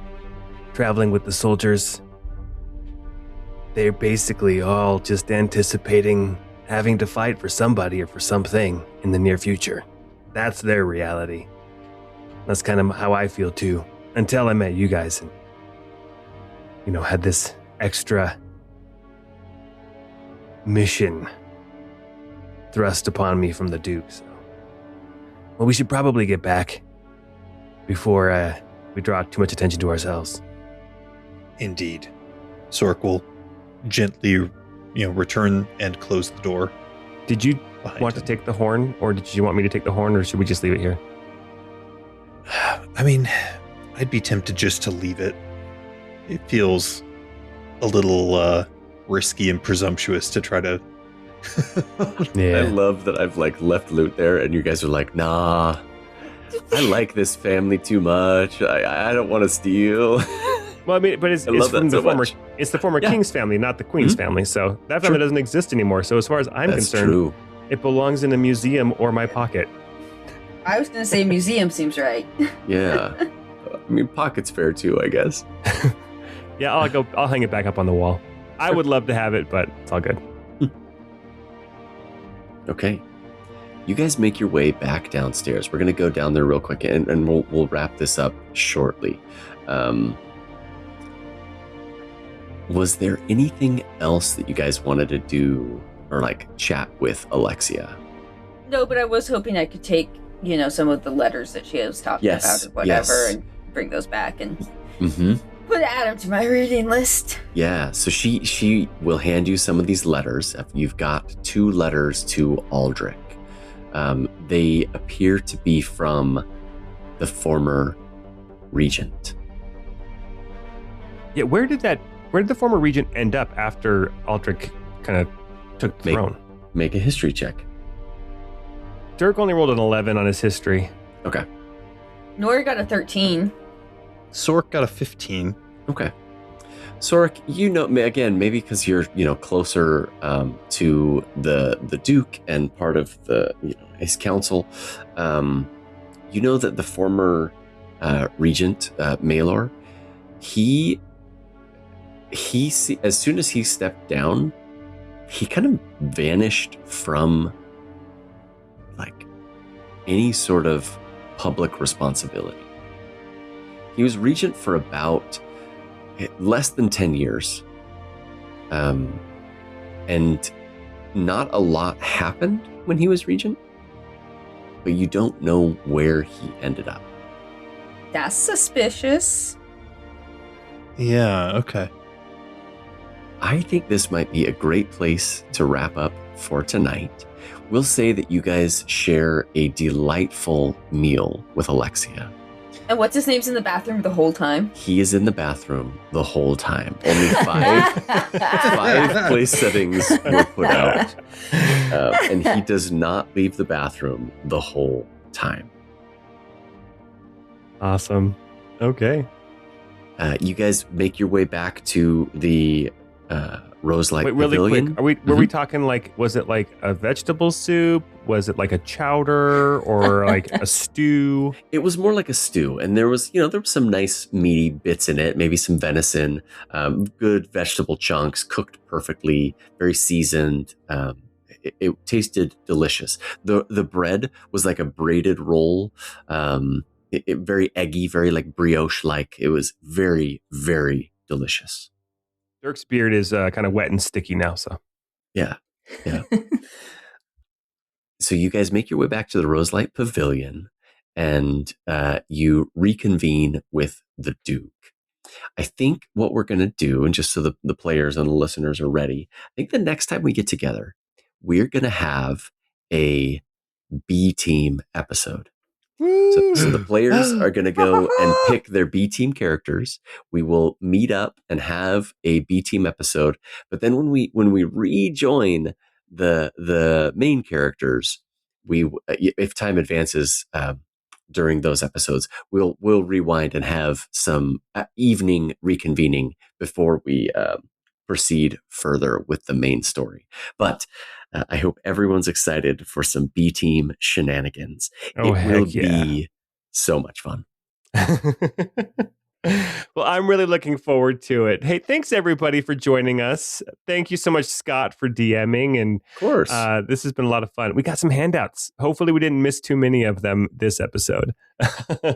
traveling with the soldiers, they're basically all just anticipating having to fight for somebody or for something in the near future. That's their reality. That's kind of how I feel too, until I met you guys and, had this extra mission thrust upon me from the Duke. So, well, we should probably get back before we draw too much attention to ourselves. Indeed. Sorric will gently, return and close the door. Did you want to take the horn, or did you want me to take the horn, or should we just leave it here? I mean, I'd be tempted just to leave it. It feels a little risky and presumptuous to try to... Yeah. I love that I've left loot there and you guys are like, nah, I like this family too much. I don't want to steal. Well, I mean, but it's from the former king's family, not the queen's family. So that family doesn't exist anymore. So as far as I'm concerned, it belongs in a museum or my pocket. I was going to say museum seems right. Yeah. I mean, pocket's fair too, I guess. Yeah, I'll hang it back up on the wall. I would love to have it, but it's all good. Okay. You guys make your way back downstairs. We're going to go down there real quick and we'll wrap this up shortly. Was there anything else that you guys wanted to do or chat with Alexia? No, but I was hoping I could take, some of the letters that she was talking about or whatever and bring those back and add them to my reading list. Yeah, so she will hand you some of these letters. You've got 2 letters to Aldrich. They appear to be from the former regent. Yeah, where did the former regent end up after Aldrich kind of took the throne? Make a history check. Dirk only rolled an 11 on his history. Okay. Nora got a 13. Sorric got a 15. Okay. Sorric, again, maybe because you're, closer to the Duke and part of the, his council, that the former regent, Maelor, he as soon as he stepped down, he kind of vanished from any sort of public responsibility. He was regent for about less than 10 years. And not a lot happened when he was regent, but you don't know where he ended up. That's suspicious. Yeah, okay. I think this might be a great place to wrap up for tonight. We'll say that you guys share a delightful meal with Alexia. And what's his name's in the bathroom the whole time? He is in the bathroom the whole time. Only 5 place settings were put out. And he does not leave the bathroom the whole time. Awesome. Okay. You guys make your way back to the Roselight really Pavilion. Quick, were we talking was it a vegetable soup? Was it a chowder or a stew? It was more like a stew, and there was some nice meaty bits in it, maybe some venison, good vegetable chunks, cooked perfectly, very seasoned. It tasted delicious. The bread was like a braided roll, very eggy, very like brioche-like. It was very, very delicious. Dirk's beard is kind of wet and sticky now, so. Yeah. So you guys make your way back to the Roselight Pavilion, and you reconvene with the Duke. I think what we're going to do, and just so the players and the listeners are ready, I think the next time we get together, we're going to have a B team episode. So the players are going to go and pick their B team characters. We will meet up and have a B team episode. But then when we rejoin the main characters, if time advances during those episodes, we'll rewind and have some evening reconvening before we proceed further with the main story. But I hope everyone's excited for some B team shenanigans. Oh, it will be so much fun. Well, I'm really looking forward to it. Hey, thanks everybody for joining us. Thank you so much, Scott, for DMing. And of course, this has been a lot of fun. We got some handouts. Hopefully we didn't miss too many of them this episode.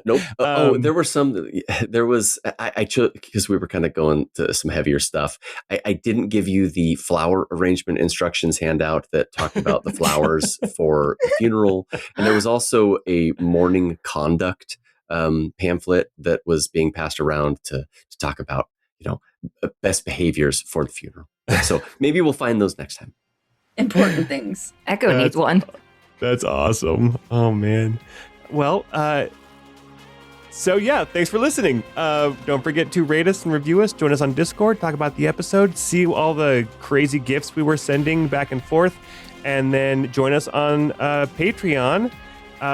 Nope. There were some. There was, I chose, because we were kind of going to some heavier stuff. I didn't give you the flower arrangement instructions handout that talked about the flowers for the funeral. And there was also a mourning conduct pamphlet that was being passed around to talk about, best behaviors for the funeral. So maybe we'll find those next time. Important things. Echo needs one. That's awesome. Oh man. Well, so yeah, thanks for listening. Don't forget to rate us and review us. Join us on Discord, talk about the episode, see all the crazy gifts we were sending back and forth, and then join us on Patreon,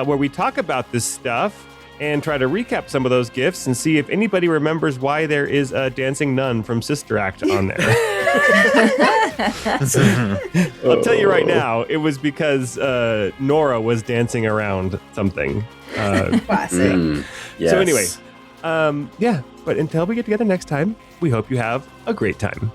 where we talk about this stuff and try to recap some of those gifts and see if anybody remembers why there is a dancing nun from Sister Act on there. I'll tell you right now, it was because Nora was dancing around something. Classic. Yes. So anyway, but until we get together next time, we hope you have a great time.